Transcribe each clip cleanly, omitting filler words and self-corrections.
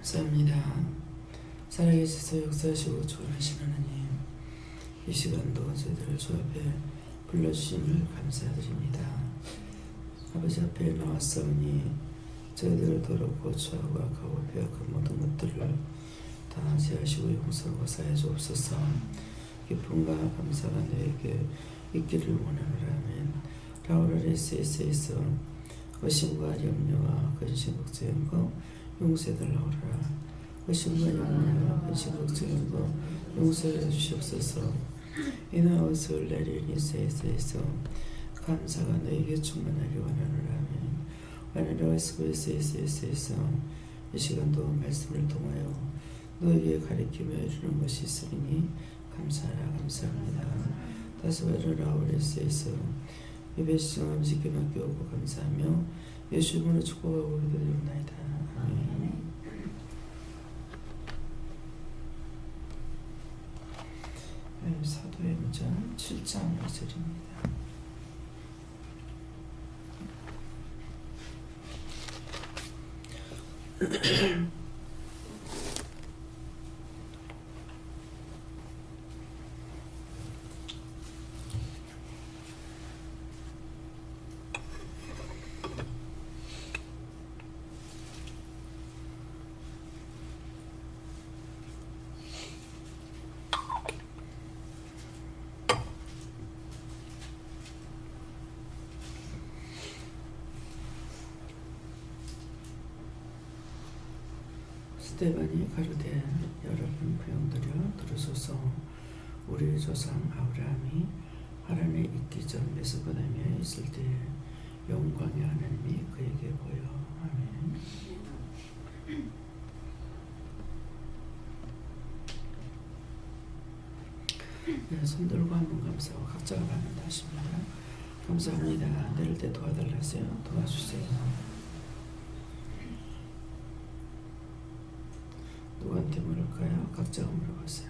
감사합니다. 살아계셔서 역사하시고 주원하신 하나님, 이 시간도 저희들을 주 앞에 불러주심을 감사드립니다. 아버지 앞에 나왔사오니 저희들을 더럽고 추하고 악하고 배역한 모든 것들을 다 제하시고 용서하고 사해 주옵소서. 기쁨과 감사가 너에게 있기를 원하노라. 아멘. 라우라레스에서 의심과 염려와 근심 걱정한 거 용서해달라오라. 의심과 염려와 근심 걱정한 거 용서해 주시옵소서. 이나우스를 내리니 세에서 감사가 너에게 충만하기 원하노라. 아멘. 와나라와스고에서 이 시간도 말씀을 통하여 너에게 가리키며 이루는 것이 있으니 감사하라. 감사합니다. 다스와라 라우레스에서 예배 시청함 지켜 맡겨오고 감사하며 예수 이름으로 축복하고 기도드리옵나이다. 아멘. 사도행전 7장 2절입니다. 스데반이 가로되 여러분 부영들여 들으소서. 우리 조상 아브라함이 하란에 있기 전 메소포타미아에 있을 때에 영광의 하나님이 그에게 보여. 아멘. 네, 손들고 한번 감사하고 각자가 받는다 하십니다. 감사합니다. 내릴 때 도와달라세요. 도와주세요. 누구한테 물을까요? 각자가 물어보세요.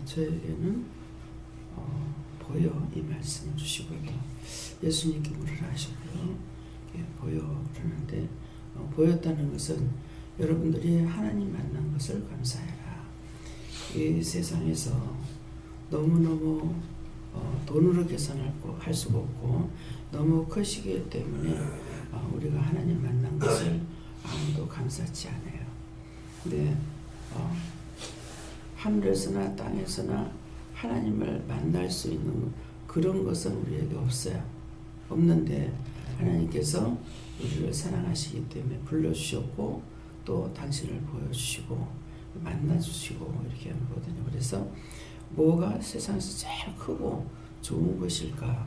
저에게는 보여 이 말씀을 주시고요. 예수님께 물으라 하시고요. 보여 그러는데 보였다는 것은 여러분들이 하나님 만난 것을 감사해라. 이 세상에서 너무너무 돈으로 계산할 수가 없고 너무 크시기 때문에 우리가 하나님 만난 것을 아무도 감사치 않아요. 근데 하늘에서나 땅에서나 하나님을 만날 수 있는 그런 것은 우리에게 없어요. 없는데 하나님께서 우리를 사랑하시기 때문에 불러주셨고 또 당신을 보여주시고 만나주시고 이렇게 하는 거거든요. 그래서 뭐가 세상에서 제일 크고 좋은 것일까?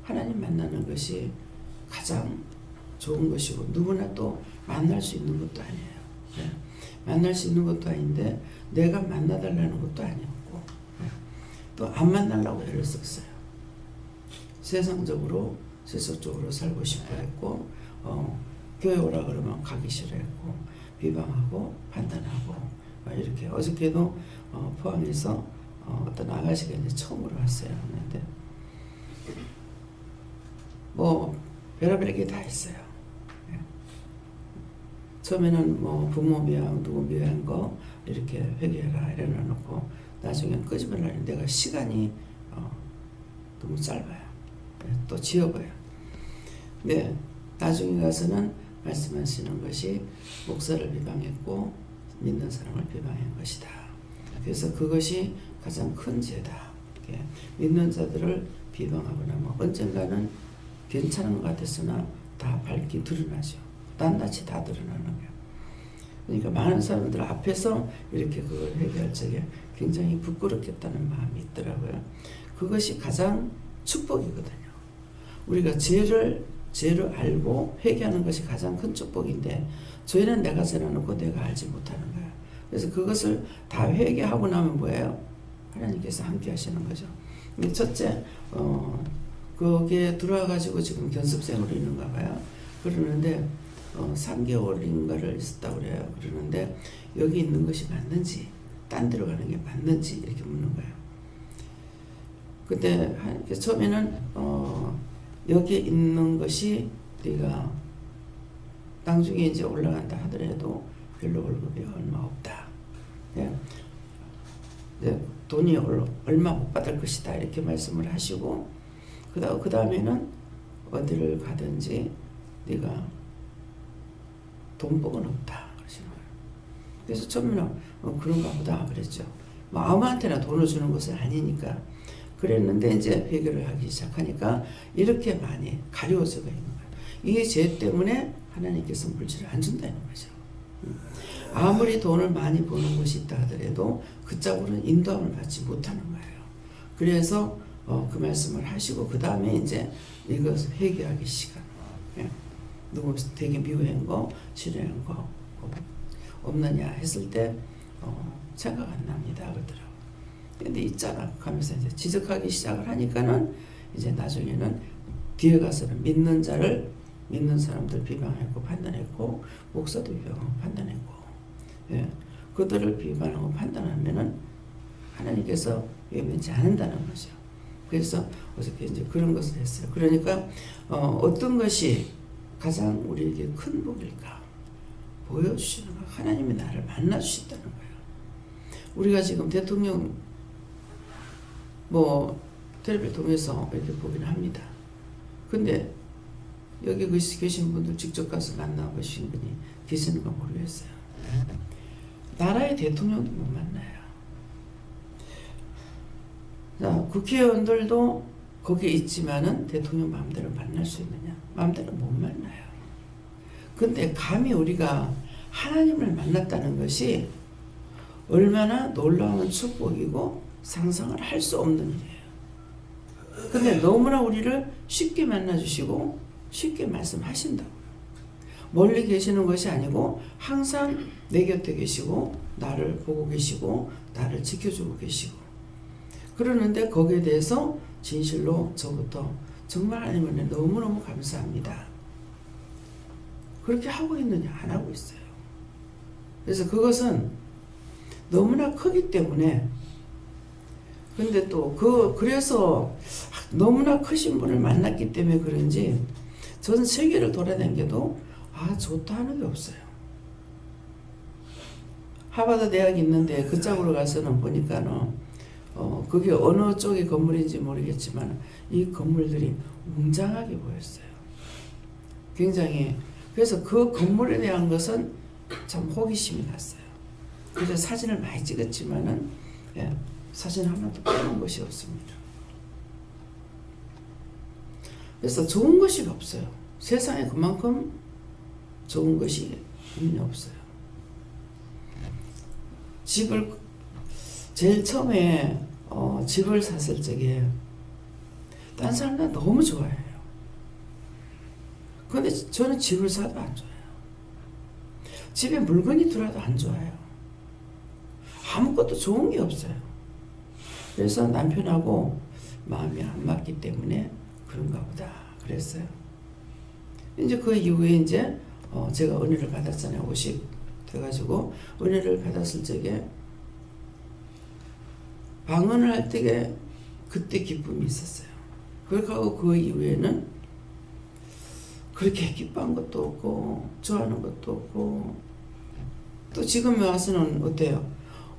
하나님 만나는 것이 가장 좋은 것이고 누구나 또 만날 수 있는 것도 아니에요. 네. 만날 수 있는 것도 아닌데 내가 만나달라는 것도 아니었고 또 안 만나려고 애를 썼어요. 세상적으로 세속적으로 살고 싶어 했고 교회 오라 그러면 가기 싫어했고 비방하고 판단하고 이렇게 어저께도 포항에서 어떤 아가씨가 이제 처음으로 왔어요. 그런데 뭐 별의별 게 다 있어요. 처음에는 뭐 부모 묘양 누구 묘양 거 이렇게 회개해라 이래놓고 나중에 끄집어내는 내가 시간이 너무 짧아요. 또 지워봐요. 네, 나중에 가서는 말씀하시는 것이 목사를 비방했고 믿는 사람을 비방한 것이다. 그래서 그것이 가장 큰 죄다. 믿는 자들을 비방하고 나면 언젠가는 괜찮은 것 같았으나 다 밝게 드러나죠. 낱낱이 다 드러나는 거예요. 그러니까 많은 사람들 앞에서 이렇게 그걸 회개할 적에 굉장히 부끄럽겠다는 마음이 있더라고요. 그것이 가장 축복이거든요. 우리가 죄를 알고 회개하는 것이 가장 큰 축복인데 죄는 내가 지어놓고 내가 알지 못하는 거예요. 그래서 그것을 다 회개하고 나면 뭐예요? 하나님께서 함께 하시는 거죠. 첫째, 거기에 들어와가지고 지금 견습생으로 있는가 봐요. 그러는데 3개월인가를 있었다고 그래요. 그러는데 여기 있는 것이 맞는지 딴 데로 가는 게 맞는지 이렇게 묻는 거예요. 그때 처음에는 여기 있는 것이 네가 나중에 이제 올라간다 하더라도 별로 월급이 얼마 없다. 예. 네, 돈이 얼마 못 받을 것이다 이렇게 말씀을 하시고 그 다음에는 어디를 가든지 네가 돈복은 없다 그러시는 거예요. 그래서 처음에는 그런가 보다 그랬죠. 뭐 아무한테나 돈을 주는 것은 아니니까 그랬는데 이제 회개를 하기 시작하니까 이렇게 많이 가려워져가 있는 거예요. 이 죄 때문에 하나님께서 물질을 안 준다는 거죠. 아무리 돈을 많이 버는 곳이 있다 하더라도 그 짝으로는 인도함을 받지 못하는 거예요. 그래서 그 말씀을 하시고 그 다음에 이제 이것을 회개하기 시간. 누구 되게 미워한 거, 싫어한 거 없느냐 했을 때 생각 안 납니다 그러더라고요. 근데 있잖아 하면서 이제 지적하기 시작을 하니까는 이제 나중에는 뒤에 가서는 믿는 사람들 비방했고 판단했고 목사도 비방하고 판단했고 그들을 비방하고 판단하면은 하나님께서 외면치 않는다는 거죠. 그래서 어저께 이제 그런 것을 했어요. 그러니까 어떤 것이 가장 우리에게 큰 복일까 보여주시는 거예요. 하나님이 나를 만나주셨다는 거예요. 우리가 지금 대통령 텔레비를 통해서 이렇게 보긴 합니다. 근데 여기 계신 분들 직접 가서 만나보신 분이 계시는가 모르겠어요. 나라의 대통령도 못 만나요. 자, 국회의원들도 거기에 있지만은 대통령 마음대로 만날 수 있느냐? 마음대로 못 만나요. 근데 감히 우리가 하나님을 만났다는 것이 얼마나 놀라운 축복이고 상상을 할 수 없는 일이에요. 근데 너무나 우리를 쉽게 만나주시고 쉽게 말씀하신다고요. 멀리 계시는 것이 아니고 항상 내 곁에 계시고 나를 보고 계시고 나를 지켜주고 계시고 그러는데 거기에 대해서 진실로 저부터 정말 하나님께 너무너무 감사합니다. 그렇게 하고 있느냐? 안 하고 있어요. 그래서 그것은 너무나 크기 때문에 근데 또 그래서 너무나 크신 분을 만났기 때문에 그런지 전 세계를 돌아다녀도 좋다 하는 게 없어요. 하버드 대학이 있는데 그 쪽으로 가서는 보니까는 그게 어느 쪽의 건물인지 모르겠지만 이 건물들이 웅장하게 보였어요. 굉장히 그래서 그 건물에 대한 것은 참 호기심이 났어요. 그래서 사진을 많이 찍었지만은 사진 하나도 빼놓은 것이 없습니다. 그래서 좋은 것이 없어요. 세상에 그만큼 좋은 것이 없어요. 집을 제일 처음에 집을 샀을 적에 딴 사람들은 너무 좋아해요. 그런데 저는 집을 사도 안 좋아해요. 집에 물건이 들어와도 안 좋아해요. 아무것도 좋은 게 없어요. 그래서 남편하고 마음이 안 맞기 때문에 그런가 보다 그랬어요. 이제 그 이후에 이제 제가 은혜를 받았잖아요. 50 돼가지고 은혜를 받았을 적에 방언을 할 때에 그때 기쁨이 있었어요. 그렇고 그 이후에는 그렇게 기뻐한 것도 없고 좋아하는 것도 없고 또 지금에 와서는 어때요?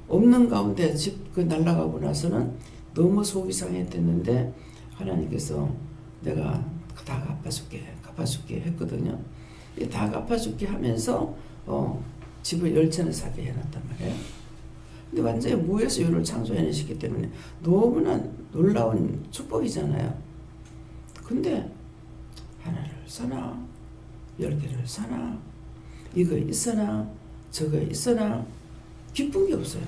없는 가운데 집 그 날아가고 나서는 너무 속이 상했댔는데 하나님께서 내가 다 갚아줄게 했거든요. 다 갚아줄게 하면서 집을 10채나 사게 해놨단 말이에요. 근데 완전히 무에서 유를 창조해내시기 때문에 너무나 놀라운 축복이잖아요. 근데 하나를 사나 10개를 사나 이거 있으나 저거 있으나 기쁜 게 없어요.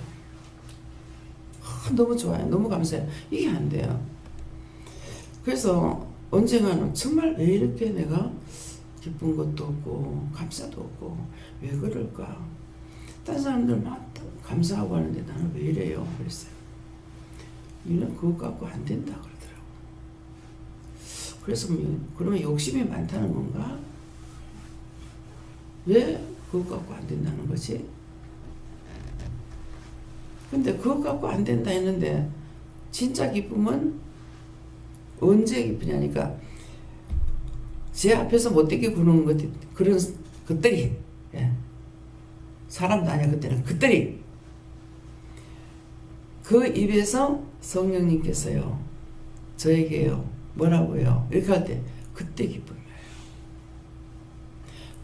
너무 좋아요. 너무 감사해요. 이게 안 돼요. 그래서 언젠가는 정말 왜 이렇게 내가 기쁜 것도 없고 감사도 없고 왜 그럴까? 다른 사람들 막 감사하고 하는데 나는 왜 이래요? 그랬어요. 니는 그것 갖고 안 된다 그러더라고. 그래서 그러면 욕심이 많다는 건가? 왜 그것 갖고 안 된다는 거지? 근데 그것 갖고 안 된다 했는데 진짜 기쁨은 언제 기쁘냐니까 제 앞에서 못되게 구는 것 그런 것들이 사람도 아니야. 그때는 그들이 그 입에서 성령님께서요 저에게요 뭐라고요 이렇게 할 때 그때 기쁨이에요.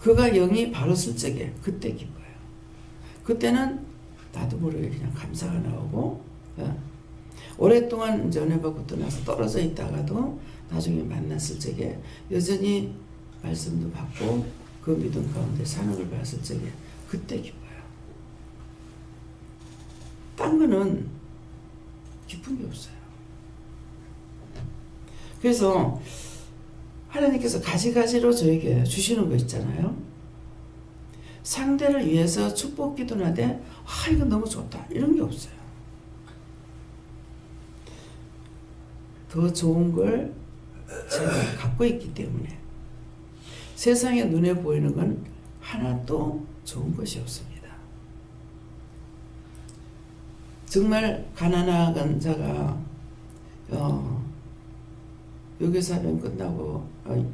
그가 영이 바로 쓸 적에 그때 기뻐요. 그때는 나도 모르게 그냥 감사가 나오고 오랫동안 은혜 받고 떠나서 떨어져 있다가도 나중에 만났을 적에 여전히 말씀도 받고 그 믿음 가운데 사는 걸 봤을 적에 그때 기뻐요. 딴 거는 기쁜 게 없어요. 그래서 하나님께서 가지가지로 저에게 주시는 거 있잖아요. 상대를 위해서 축복 기도하되 이거 너무 좋다 이런 게 없어요. 더 좋은 걸 제가 갖고 있기 때문에 세상에 눈에 보이는 건 하나도 좋은 것이 없습니다. 정말 가난한 자가 요괴사변 끝나고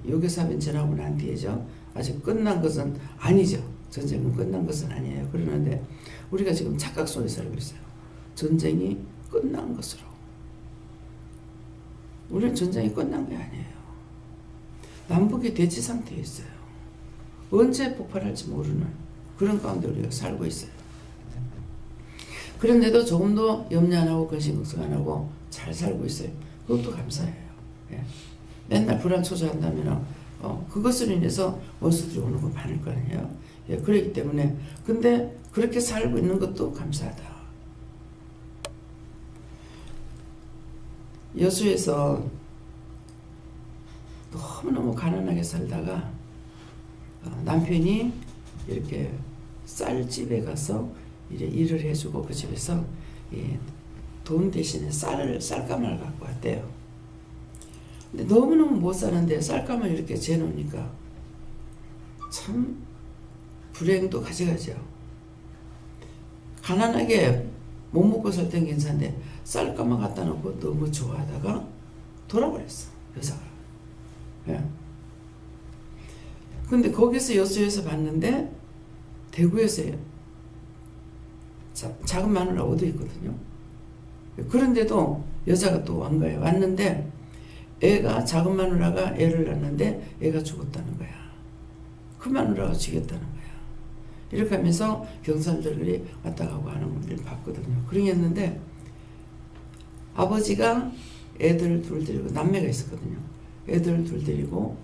요괴사변 지나고 난 뒤에죠. 아직 끝난 것은 아니죠. 전쟁은 끝난 것은 아니에요. 그러는데 우리가 지금 착각 속에 살고 있어요. 전쟁이 끝난 것으로. 우리는 전쟁이 끝난 게 아니에요. 남북이 대치 상태에 있어요. 언제 폭발할지 모르는 그런 가운데 우리가 살고 있어요. 그런데도 조금 더 염려 안 하고 근심 걱정 안 하고 잘 살고 있어요. 그것도 감사해요. 맨날 불안초조한다면 그것으로 인해서 원수들이 오는 거 많을 거 아니에요. 그렇기 때문에 근데 그렇게 살고 있는 것도 감사하다. 여수에서 너무너무 가난하게 살다가 남편이 이렇게 쌀집에 가서 일을 해주고 그 집에서 돈 대신에 쌀가마를 갖고 왔대요. 근데 너무너무 못 사는데 쌀가마를 이렇게 재놓으니까 참 불행도 가져가죠. 가난하게 못 먹고 살 땐 괜찮은데 쌀가마 갖다 놓고 너무 좋아하다가 돌아버렸어 여자가. 근데 거기서 여수에서 봤는데 대구에서요. 작은 마누라 얻어 있거든요. 그런데도 여자가 또 온 거예요. 왔는데 애가 작은 마누라가 애를 낳았는데 애가 죽었다는 거야. 그 마누라가 죽였다는 거야. 이렇게 하면서 경찰들이 왔다 가고 하는 걸 봤거든요. 그랬는데 아버지가 애들 둘 데리고 남매가 있었거든요. 애들 둘 데리고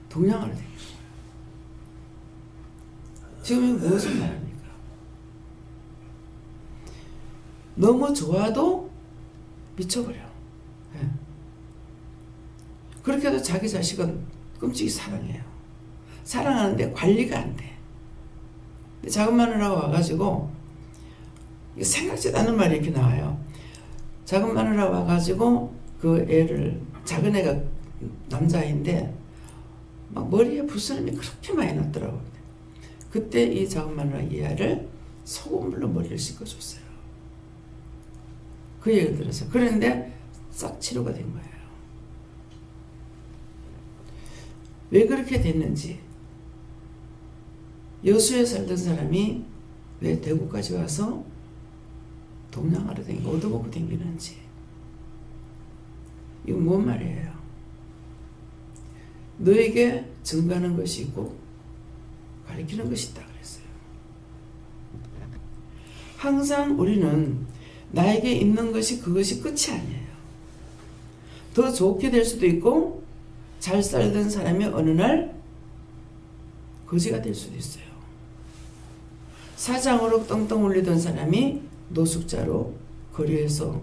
동양을 데리고 지금 무엇을 말합니까? 너무 좋아도 미쳐버려. 그렇게 해도 자기 자식은 끔찍이 사랑해요. 사랑하는데 관리가 안 돼. 작은 마누라가 와가지고 생각지도 않은 말이 이렇게 나와요. 작은 마누라 와가지고 그 애를 작은 애가 남자인데 막 머리에 붓슬림이 그렇게 많이 났더라고요. 그때 이 작은 마누라 이 아이를 소금물로 머리를 씻겨줬어요. 그 얘기를 들었어요. 그런데 싹 치료가 된 거예요. 왜 그렇게 됐는지 여수에 살던 사람이 왜 대구까지 와서 동냥하러 댕기고 얻어먹고 댕기는지. 이거 뭔 말이에요? 너에게 증거하는 것이 있고 가리키는 것이 있다 그랬어요. 항상 우리는 나에게 있는 것이 그것이 끝이 아니에요. 더 좋게 될 수도 있고 잘 살던 사람이 어느 날 거지가 될 수도 있어요. 사장으로 떵떵 울리던 사람이 노숙자로 거리에서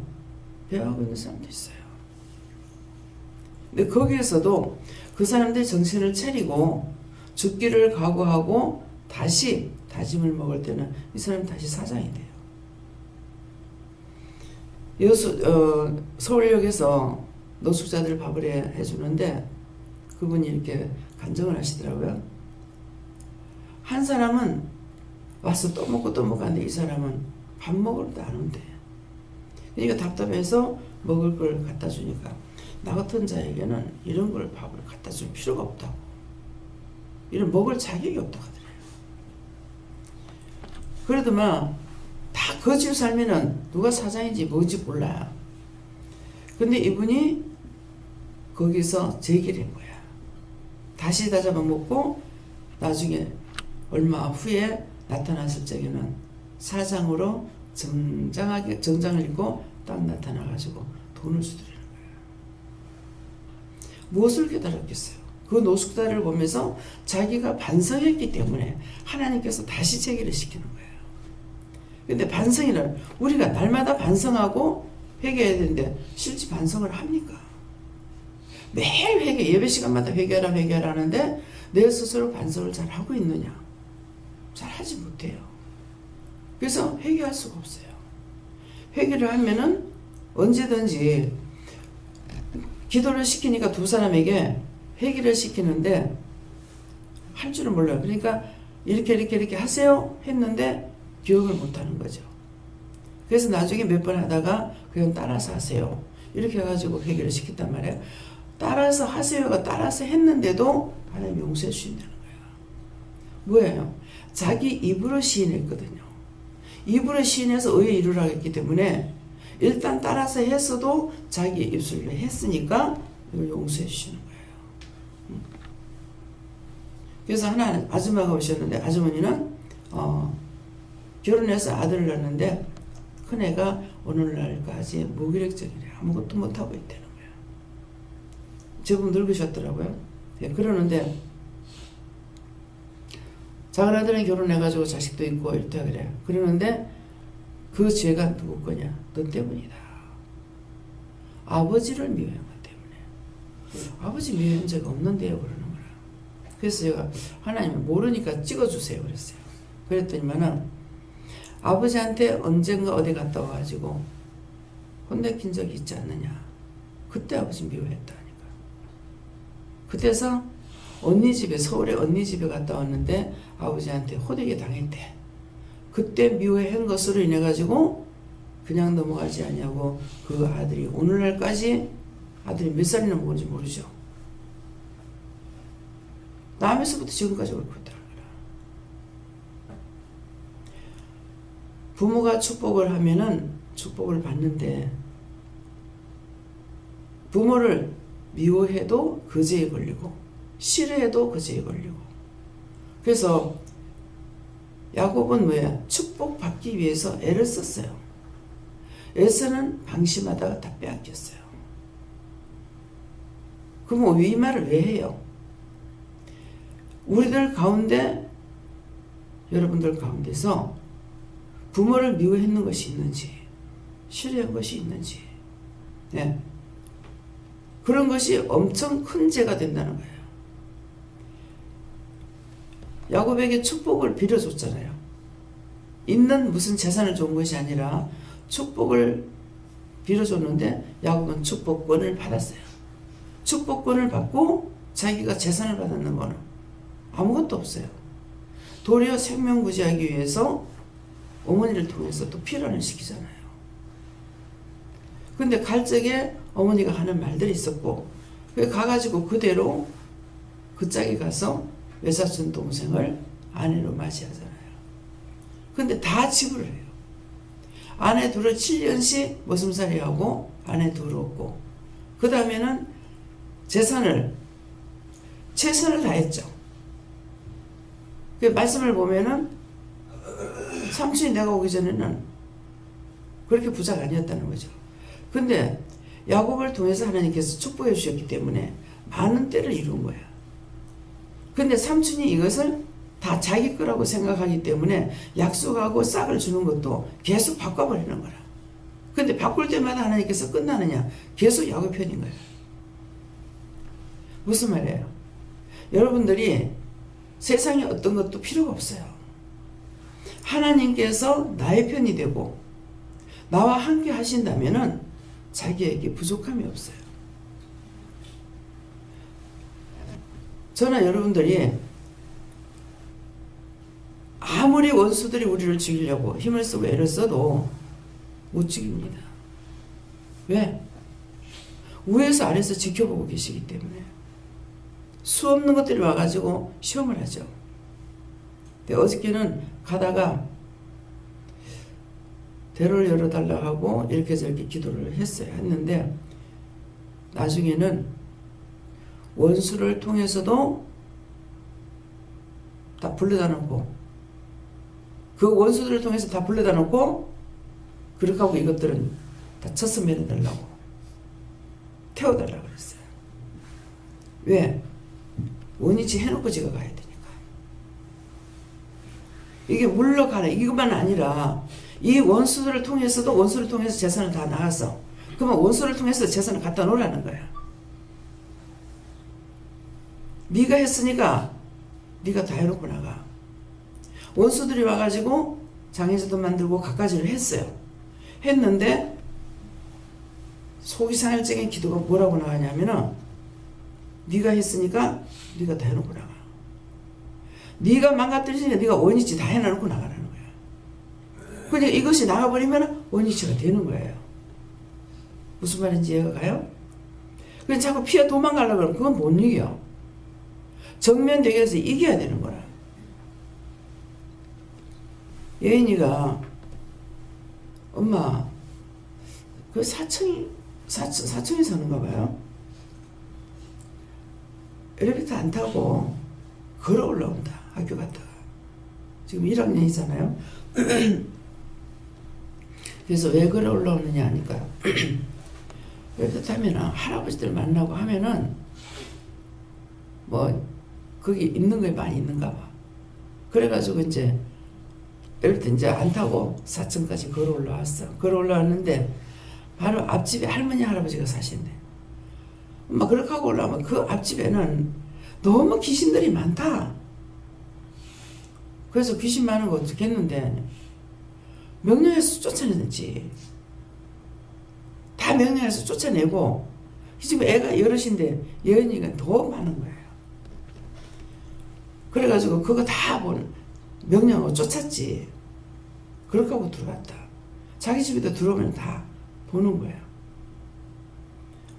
배워하고 있는 사람도 있어요. 근데 거기에서도 그 사람들이 정신을 차리고 죽기를 각오하고 다시 다짐을 먹을 때는 이 사람이 다시 사장이 돼요. 서울역에서 노숙자들 밥을 해주는데 그분이 이렇게 간증을 하시더라고요. 한 사람은 와서 또 먹고 또 먹고 하는데 이 사람은 밥 먹으러도 안 온대. 그러니까 답답해서 먹을 걸 갖다 주니까 나 같은 자에게는 이런 걸 밥을 갖다 줄 필요가 없다고. 이런 먹을 자격이 없다고 하더래요. 그래도 막 다 거지로 살면은 누가 사장인지 뭔지 몰라요. 근데 이분이 거기서 재기를 거야. 다시 다 잡아먹고 나중에 얼마 후에 나타났을 적에는 사장으로 정장을 입고 딱 나타나가지고 돈을 주더라는 거예요. 무엇을 깨달았겠어요? 그 노숙자를 보면서 자기가 반성했기 때문에 하나님께서 다시 재기를 시키는 거예요. 근데 반성이란 우리가 날마다 반성하고 회개해야 되는데 실제 반성을 합니까? 매일 회개, 예배 시간마다 회개하라 하는데 내 스스로 반성을 잘 하고 있느냐? 잘 하지 못해요. 그래서 회개할 수가 없어요. 회개를 하면은 언제든지 기도를 시키니까 두 사람에게 회개를 시키는데 할 줄은 몰라요. 그러니까 이렇게 하세요 했는데 기억을 못하는 거죠. 그래서 나중에 몇 번 하다가 그냥 따라서 하세요. 이렇게 해가지고 회개를 시켰단 말이에요. 따라서 하세요가 따라서 했는데도 하나님 용서해 주신다는 거예요. 뭐예요? 자기 입으로 시인했거든요. 입으로 시인해서 의에 이루라고 했기 때문에 일단 따라서 했어도 자기 입술로 했으니까 이걸 용서해 주시는 거예요. 그래서 하나 아줌마가 오셨는데 아주머니는 결혼해서 아들을 낳았는데 큰애가 오늘날까지 무기력적이래. 아무것도 못하고 있다는 거예요. 저분 늙으셨더라고요. 네, 그러는데 작은 아들은 결혼해가지고 자식도 있고 이렇다 그래요. 그러는데 그 죄가 누구 거냐? 너 때문이다. 아버지를 미워한 것 때문에. 아버지 미워한 적 없는데요 그러는 거라. 그래서 제가 하나님 모르니까 찍어주세요 그랬어요. 그랬더니만은 아버지한테 언젠가 어디 갔다 와가지고 혼내킨 적이 있지 않느냐. 그때 아버지 미워했다니까. 그때서 언니 집에 서울에 언니 집에 갔다 왔는데 아버지한테 호되게 당했대. 그때 미워한 것으로 인해 가지고 그냥 넘어가지 않냐고 그 아들이 오늘날까지 아들이 몇 살이나 먹은지 모르죠. 남에서부터 지금까지 옳고 있다. 부모가 축복을 하면은 축복을 받는데 부모를 미워해도 그 죄에 걸리고 싫어해도 그 죄에 걸리고. 그래서 야곱은 뭐야? 축복받기 위해서 애를 썼어요. 에서는 방심하다가 다 빼앗겼어요. 그럼 이 말을 왜 해요? 우리들 가운데 여러분들 가운데서 부모를 미워했는 것이 있는지 싫어한 것이 있는지 네. 그런 것이 엄청 큰 죄가 된다는 거예요. 야곱에게 축복을 빌어줬잖아요. 있는 무슨 재산을 준 것이 아니라 축복을 빌어줬는데 야곱은 축복권을 받았어요. 축복권을 받고 자기가 재산을 받았는 거는 아무것도 없어요. 도리어 생명구제하기 위해서 어머니를 통해서 또 필연을 시키잖아요. 근데 갈 적에 어머니가 하는 말들이 있었고 가가지고 그대로 그 짝에 가서 외사촌 동생을 아내로 맞이하잖아요. 근데 다 지불을 해요. 아내 둘을 7년씩 머슴살이 하고 아내 둘 없고, 그 다음에는 재산을 최선을 다했죠. 그 말씀을 보면은 삼촌이 내가 오기 전에는 그렇게 부자가 아니었다는 거죠. 근데 야곱을 통해서 하나님께서 축복해 주셨기 때문에 많은 때를 이룬 거야. 근데 삼촌이 이것을 다 자기 거라고 생각하기 때문에 약속하고 싹을 주는 것도 계속 바꿔버리는 거라. 근데 바꿀 때마다 하나님께서 끝나느냐? 계속 야곱 편인 거야. 무슨 말이에요? 여러분들이 세상에 어떤 것도 필요가 없어요. 하나님께서 나의 편이 되고 나와 함께 하신다면은 자기에게 부족함이 없어요. 저는 여러분들이 아무리 원수들이 우리를 죽이려고 힘을 쓰고 애를 써도 못 죽입니다. 왜? 위에서 아래에서 지켜보고 계시기 때문에. 수 없는 것들이 와가지고 시험을 하죠. 근데 어저께는 가다가 대로를 열어달라고 하고 이렇게 저렇게 기도를 했는데 나중에는 원수를 통해서도 다 불러다 놓고, 그 원수들을 통해서 다 불러다 놓고 그렇게 하고 이것들은 다 쳐서 매려달라고 태워달라고 그랬어요. 왜? 원위치 해놓고 제가 가야 되니까. 이게 물러가는 이것만 아니라 이 원수들을 통해서도 원수를 통해서 재산을 다 나갔어. 그러면 원수를 통해서 재산을 갖다 놓으라는 거야. 네가 했으니까 네가 다 해놓고 나가. 원수들이 와가지고 장애자도 만들고 갖가지를 했어요. 했는데 속이 상할적인 기도가 뭐라고 나가냐면은 네가 했으니까 네가 다 해놓고 나가. 네가 망가뜨리니까 네가 원위치 다 해놓고 나가라는 거야. 그러니까 이것이 나가버리면 원위치가 되는 거예요. 무슨 말인지 이해가 가요? 그냥 자꾸 피해 도망가려고 그러면 그건 못 이겨. 정면 대결에서 이겨야 되는 거라. 예인이가 엄마 그 사층이 사는가 봐요. 엘리베이터 안 타고 걸어 올라온다. 학교 갔다가 지금 1학년이잖아요. 그래서 왜 걸어 올라오느냐 하니까 엘리베이터 타면은 할아버지들 만나고 하면은 뭐 거기 있는 게 많이 있는가 봐. 그래가지고 이제 엘리베이터 이제 안 타고 4층까지 걸어 올라왔어. 걸어 올라왔는데 바로 앞집에 할머니 할아버지가 사신대. 엄마 그렇게 하고 올라오면 그 앞집에는 너무 귀신들이 많다. 그래서 귀신 많은 거 어떻게 했는데 명령해서 쫓아내지. 다 명령해서 쫓아내고 지금 애가 여럿인데 예은이가 더 많은 거예요. 그래가지고 그거 다 명령하고 쫓았지. 그렇게 하고 들어갔다. 자기 집에도 들어오면 다 보는 거예요.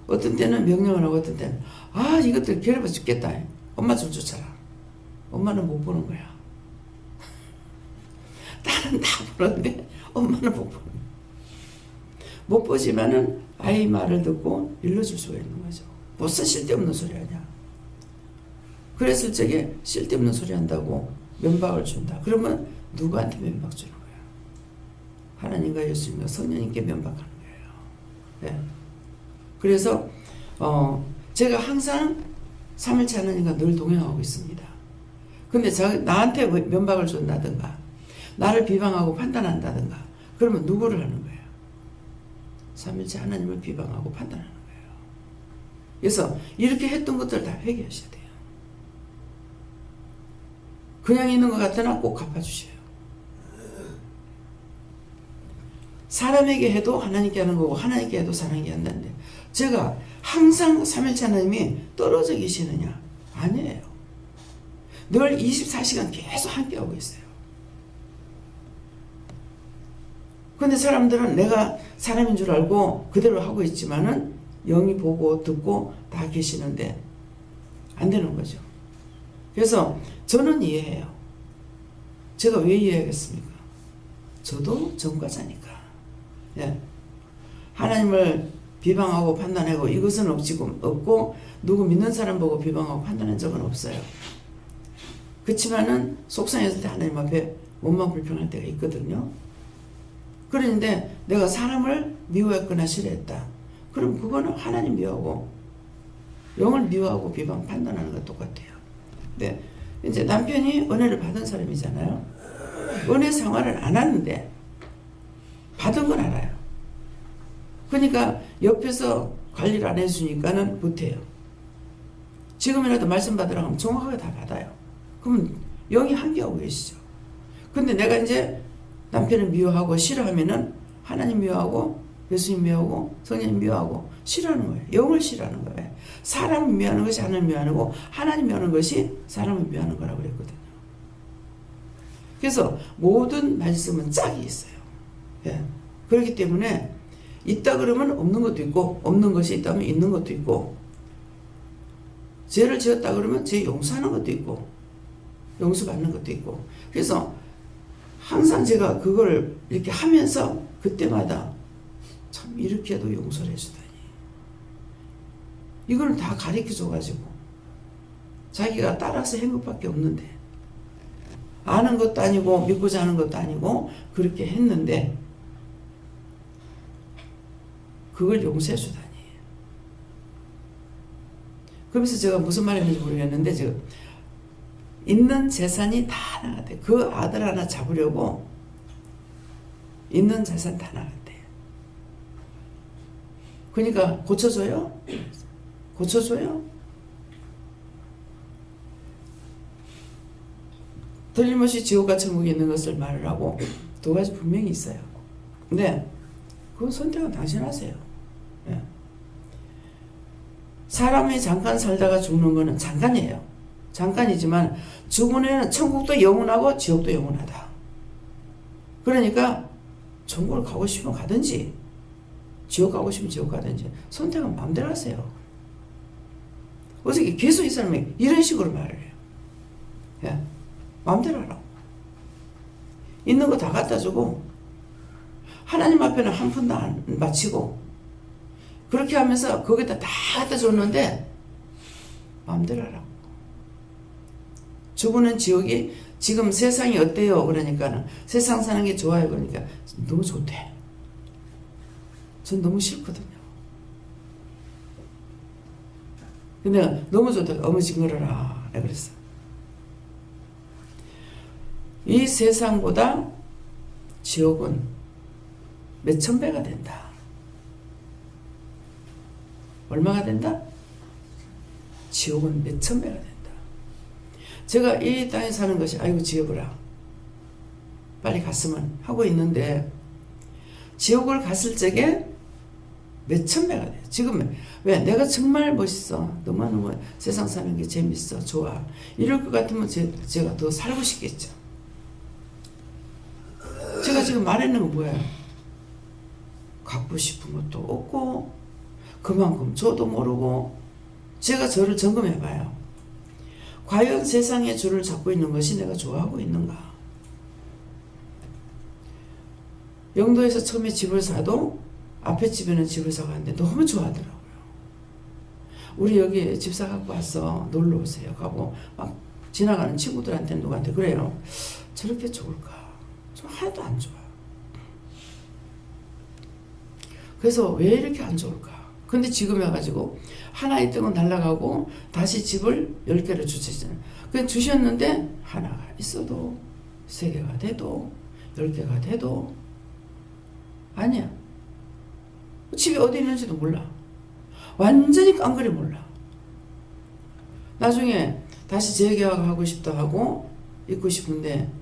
어떤 때는 명령을 하고 어떤 때는 이것들 괴롭혀 죽겠다. 엄마 좀 쫓아라. 엄마는 못 보는 거야. 딸은 다 보는데 엄마는 못 보는 거야. 못 보지만은 아이 말을 듣고 일러줄 수가 있는 거죠. 무슨 쓸데없는 소리 하냐. 그랬을 적에 쓸데없는 소리 한다고 면박을 준다. 그러면 누구한테 면박 주는 거야? 하나님과 예수님과 성령님께 면박하는 거예요. 네. 그래서 제가 항상 3일째 하나님과 늘 동행하고 있습니다. 근데 나한테 면박을 준다든가 나를 비방하고 판단한다든가 그러면 누구를 하는 거예요? 3일째 하나님을 비방하고 판단하는 거예요. 그래서 이렇게 했던 것들 다 회개하셔야 돼요. 그냥 있는 것 같으나 꼭 갚아주셔요. 사람에게 해도 하나님께 하는 거고 하나님께 해도 사람에게 한다는데 제가 항상 3일째 하나님이 떨어져 계시느냐? 아니에요. 늘 24시간 계속 함께하고 있어요. 근데 사람들은 내가 사람인 줄 알고 그대로 하고 있지만은 영이 보고 듣고 다 계시는데 안 되는 거죠. 그래서 저는 이해해요. 제가 왜 이해하겠습니까? 저도 전과자니까. 예. 하나님을 비방하고 판단하고 이것은 없고 누구 믿는 사람 보고 비방하고 판단한 적은 없어요. 그렇지만은 속상했을 때 하나님 앞에 원망 불평할 때가 있거든요. 그런데 내가 사람을 미워했거나 싫어했다. 그럼 그거는 하나님 미워하고 영을 미워하고 비방 판단하는 것 똑같아요. 네. 이제 남편이 은혜를 받은 사람이잖아요. 은혜 생활을 안 하는데 받은 건 알아요. 그러니까 옆에서 관리를 안 해주니까는 못해요. 지금이라도 말씀 받으라고 하면 정확하게 다 받아요. 그러면 영이 함께하고 계시죠. 근데 내가 이제 남편을 미워하고 싫어하면은 하나님 미워하고 예수님 미워하고 성령 미워하고 싫어하는 거예요. 영을 싫어하는 거예요. 사람을 미워하는 것이 하나님 미워하는 거고 하나님 미워하는 것이 사람을 미워하는 거라고 그랬거든요. 그래서 모든 말씀은 짝이 있어요. 예. 그렇기 때문에 있다 그러면 없는 것도 있고 없는 것이 있다면 있는 것도 있고 죄를 지었다 그러면 죄 용서하는 것도 있고 용서받는 것도 있고 그래서 항상 제가 그걸 이렇게 하면서 그때마다 참 이렇게 해도 용서를 해주다니 이걸 다 가르쳐줘가지고 자기가 따라서 한 것밖에 없는데 아는 것도 아니고 믿고자 하는 것도 아니고 그렇게 했는데 그걸 용서해 주다니. 그러면서 제가 무슨 말인지 모르겠는데 지금 있는 재산이 다 나갔대. 그 아들 하나 잡으려고 있는 재산 다 나갔대. 그러니까 고쳐줘요? 고쳐줘요? 틀림없이 지옥과 천국이 있는 것을 말을 하고 두 가지 분명히 있어요. 근데 그건 선택은 당신 하세요. 예. 사람이 잠깐 살다가 죽는 거는 잠깐이에요. 잠깐이지만 죽은 후에는 천국도 영원하고 지옥도 영원하다. 그러니까 천국을 가고 싶으면 가든지 지옥 가고 싶으면 지옥 가든지 선택은 마음대로 하세요. 어떻게 계속 이 사람이 이런 식으로 말을 해요. 예. 마음대로 하라고. 있는 거 다 갖다 주고 하나님 앞에는 한 푼도 안 바치고 그렇게 하면서 거기다 다 갖다 줬는데 마음대로 하라고. 죽으는 지옥이 지금 세상이 어때요? 그러니까는 세상 사는 게 좋아요. 그러니까 너무 좋대. 전 너무 싫거든요. 근데 너무 좋다고 어머징그러라 내가 그랬어. 이 세상보다 지옥은 몇천 배가 된다. 얼마가 된다? 지옥은 몇천 배가 된다. 제가 이 땅에 사는 것이 아이고 지옥이라 빨리 갔으면 하고 있는데 지옥을 갔을 적에 몇천 배가 돼요. 지금 왜 내가 정말 멋있어 너무너무 세상 사는 게 재밌어 좋아 이럴 것 같으면 제가 더 살고 싶겠죠. 제가 지금 말하는 건 뭐예요? 갖고 싶은 것도 없고 그만큼 저도 모르고 제가 저를 점검해 봐요. 과연 세상의 줄을 잡고 있는 것이 내가 좋아하고 있는가? 영도에서 처음에 집을 사도 앞에 집에는 집을 사가는데 너무 좋아하더라고요. 우리 여기 집 사갖고 와서 놀러 오세요. 가고 막 지나가는 친구들한테 누구한테 그래요. 저렇게 좋을까? 저 하나도 안 좋아. 그래서 왜 이렇게 안 좋을까? 근데 지금 해가지고 하나의 떡은 날아가고 다시 집을 10개를 주시잖아요. 그냥 주셨는데 하나가 있어도 3개가 돼도 10개가 돼도 아니야. 집이 어디 있는지도 몰라. 완전히 깡그리 몰라. 나중에 다시 재계약하고 싶다 하고 있고 싶은데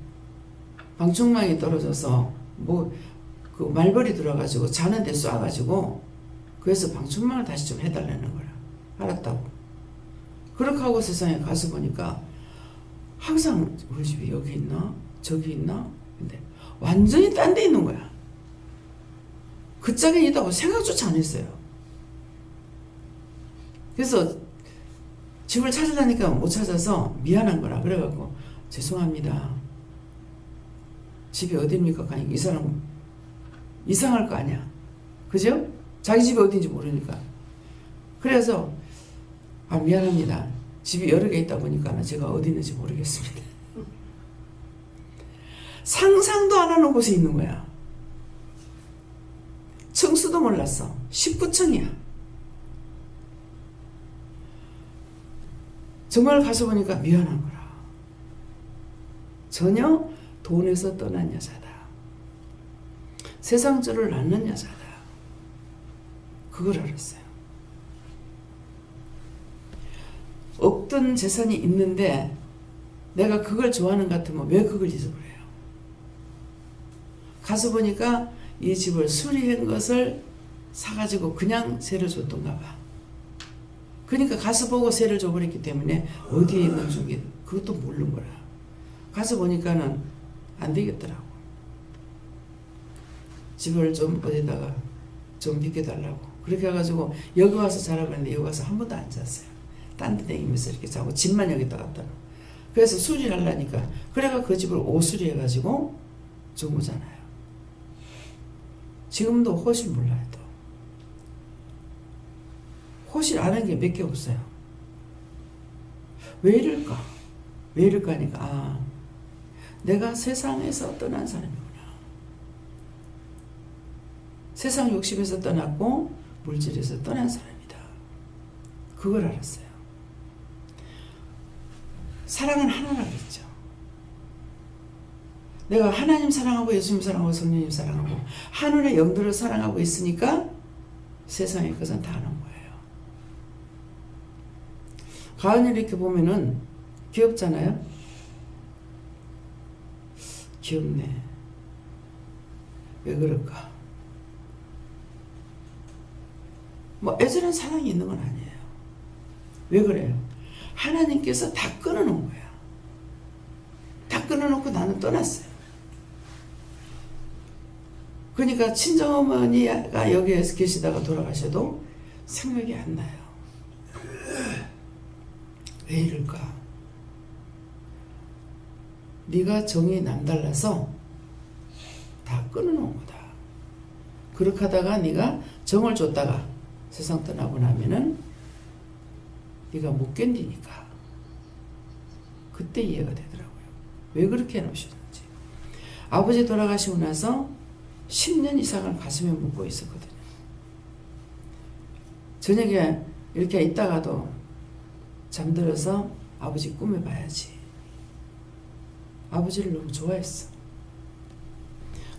방충망이 떨어져서 그 말벌이 들어가지고 자는데 쏴가지고 그래서 방충망을 다시 좀 해달라는 거야. 알았다고. 그렇게 하고 세상에 가서 보니까 항상 우리 집이 여기 있나? 저기 있나? 근데 완전히 딴 데 있는 거야. 그 짝에 있다고 생각조차 안 했어요. 그래서 집을 찾으려니까 못 찾아서 미안한 거라. 그래갖고 죄송합니다. 집이 어딥니까? 가니까 이 사람은 이상할 거 아니야. 그죠? 자기 집이 어딘지 모르니까. 그래서 미안합니다. 집이 여러 개 있다 보니까 제가 어디 있는지 모르겠습니다. 상상도 안 하는 곳에 있는 거야. 층수도 몰랐어. 19층이야. 정말 가서 보니까 미안한 거라. 전혀 돈에서 떠난 여자다. 세상줄을 낳는 여자다. 그걸 알았어요. 없던 재산이 있는데 내가 그걸 좋아하는 것 같으면 왜 그걸 잊어버려요? 가서 보니까 이 집을 수리한 것을 사가지고 그냥 세를 줬던가 봐. 그러니까 가서 보고 세를 줘버렸기 때문에 어디에 있는 중에 그것도 모르는 거라. 가서 보니까는 안 되겠더라고. 집을 좀 어디다가 좀 비켜달라고. 그렇게 해가지고 여기 와서 자라고 했는데 여기 와서 한 번도 안 잤어요. 딴 데 다니면서 이렇게 자고 집만 여기다 갖다 놓고. 그래서 수리를 하려니까 그래가 그 집을 오수리해가지고 준 거잖아요. 지금도 호실 몰라요. 또 호실 아는 게 몇 개 없어요. 왜 이럴까? 왜 이럴까 하니까 내가 세상에서 떠난 사람이구나. 세상 욕심에서 떠났고 물질에서 떠난 사람이다. 그걸 알았어요. 사랑은 하나라 그랬죠. 내가 하나님 사랑하고 예수님 사랑하고 성령님 사랑하고 하늘의 영들을 사랑하고 있으니까 세상의 것은 다 하는 거예요. 가은이 이렇게 보면은 귀엽잖아요. 귀엽네. 왜 그럴까? 뭐 애절한 사랑이 있는 건 아니에요. 왜 그래요? 하나님께서 다 끊어놓은 거야. 다 끊어놓고 나는 떠났어요. 그러니까 친정어머니가 여기에서 계시다가 돌아가셔도 생각이 안 나요. 왜 이럴까? 네가 정이 남달라서 다 끊어놓은 거다. 그렇게 하다가 네가 정을 줬다가 세상 떠나고 나면은 네가 못 견디니까 그때 이해가 되더라고요. 왜 그렇게 해놓으셨는지. 아버지 돌아가시고 나서 10년 이상을 가슴에 묻고 있었거든요. 저녁에 이렇게 있다가도 잠들어서 아버지 꿈에 봐야지. 아버지를 너무 좋아했어.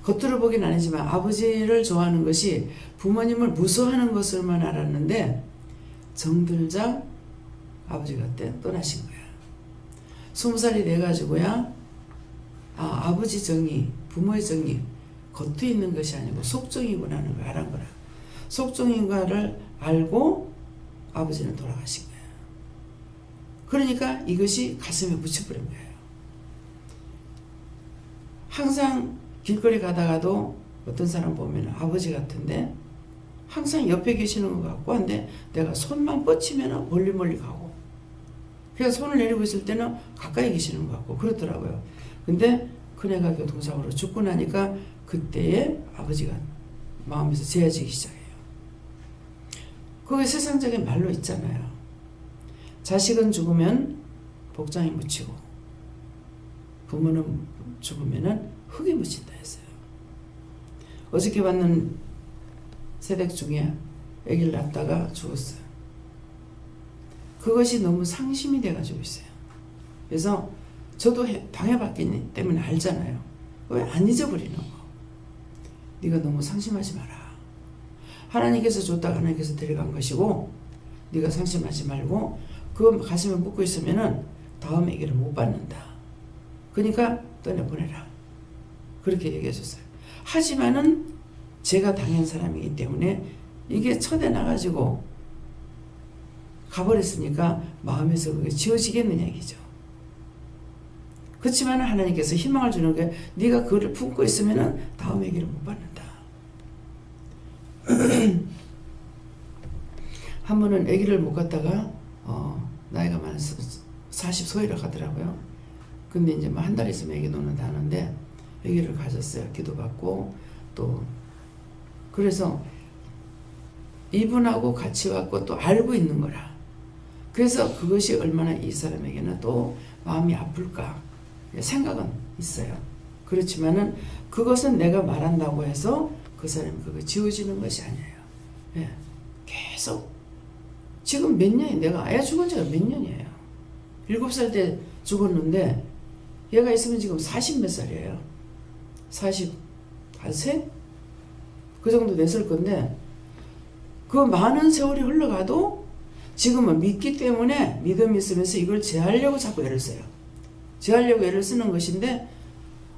겉으로 보긴 아니지만 아버지를 좋아하는 것이 부모님을 무서워하는 것을만 알았는데 정들자 아버지가 떠나신 거야. 20살이 돼가지고야 아버지 정이, 부모의 정이 겉에 있는 것이 아니고 속정이구나 하는 걸 알은 거라. 속정인가를 알고 아버지는 돌아가신 거야. 그러니까 이것이 가슴에 묻혀버린 거예요. 항상 길거리 가다가도 어떤 사람 보면 아버지 같은데 항상 옆에 계시는 것 같고 한데 내가 손만 뻗치면 멀리 가고 그냥 손을 내리고 있을 때는 가까이 계시는 것 같고 그렇더라고요. 근데 큰애가 교통사고로 죽고 나니까 그때의 아버지가 마음에서 제어지기 시작해요. 그게 세상적인 말로 있잖아요. 자식은 죽으면 복장에 묻히고 부모는 죽으면 흙에 묻힌다 했어요. 어저께 봤는 세댁 중에 아기를 낳다가 죽었어요. 그것이 너무 상심이 돼가지고 있어요. 그래서 저도 당해봤기 때문에 알잖아요. 왜 안 잊어버리는 거. 네가 너무 상심하지 마라. 하나님께서 줬다가 하나님께서 데려간 것이고 네가 상심하지 말고 그 가슴에 묻고 있으면은 다음 아기를 못 받는다. 그러니까 떠내보내라. 그렇게 얘기해 줬어요. 하지만은 제가 당한 사람이기 때문에 이게 쳐내놔가지고 가버렸으니까 마음에서 그게 지워지겠느냐 얘기죠. 그렇지만 하나님께서 희망을 주는 게 네가 그거를 품고 있으면 다음 아기를 못 받는다. 한 번은 아기를 못 갖다가 나이가 많아서 40 소위라 가더라고요. 근데 이제 뭐 한 달 있으면 아기 놓는다 하는데 아기를 가졌어요. 기도받고 또 그래서 이분하고 같이 왔고 또 알고 있는 거라. 그래서 그것이 얼마나 이 사람에게는 또 마음이 아플까 생각은 있어요. 그렇지만은 그것은 내가 말한다고 해서 그 사람이 그거 지워지는 것이 아니에요. 예. 계속 지금 몇 년이 내가 아예 죽은 지가 몇 년이에요. 7살 때 죽었는데 얘가 있으면 지금 40 몇 살이에요. 40 한 셋? 그 정도 됐을 건데 그 많은 세월이 흘러가도 지금은 믿기 때문에 믿음이 있으면서 이걸 제하려고 자꾸 애를 써요. 제하려고 애를 쓰는 것인데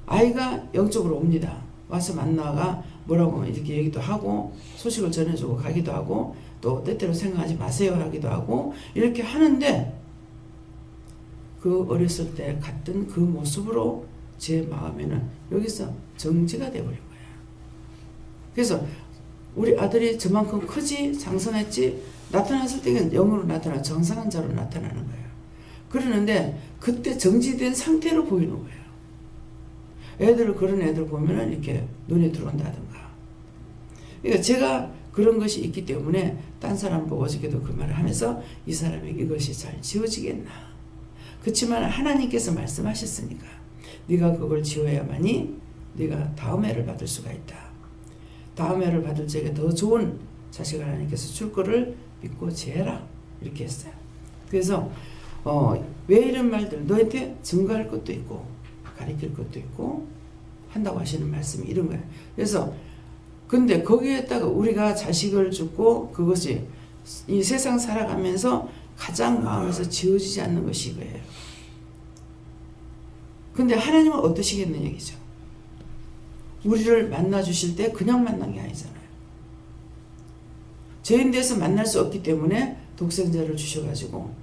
아이가 영적으로 옵니다. 와서 만나가 뭐라고 이렇게 얘기도 하고 소식을 전해주고 가기도 하고 또 때때로 생각하지 마세요 하기도 하고 이렇게 하는데 그 어렸을 때 갔던 그 모습으로 제 마음에는 여기서 정지가 돼버린 거예요. 그래서 우리 아들이 저만큼 크지 장성했지 나타났을 때는 영으로 나타나 정상한 자로 나타나는 거예요. 그러는데 그때 정지된 상태로 보이는 거예요. 애들을 그런 애들 보면은 이렇게 눈에 들어온다든가. 그러니까 제가 그런 것이 있기 때문에 딴 사람 보고 어저께도 그 말을 하면서 이 사람에게 이것이 잘 지워지겠나. 그렇지만 하나님께서 말씀하셨으니까 네가 그걸 지워야만이 네가 다음 애를 받을 수가 있다. 다음 애를 받을 적에 더 좋은 자식을 하나님께서 줄 거를 믿고 지혜라 이렇게 했어요. 그래서 왜 이런 말들 너한테 증거할 것도 있고 가르칠 것도 있고 한다고 하시는 말씀이 이런 거예요. 그래서 근데 거기에다가 우리가 자식을 주고 그것이 이 세상 살아가면서 가장 마음에서 지워지지 않는 것이 이거예요. 근데 하나님은 어떠시겠는 얘기죠. 우리를 만나 주실 때 그냥 만난 게 아니잖아요. 죄인 돼서 만날 수 없기 때문에 독생자를 주셔가지고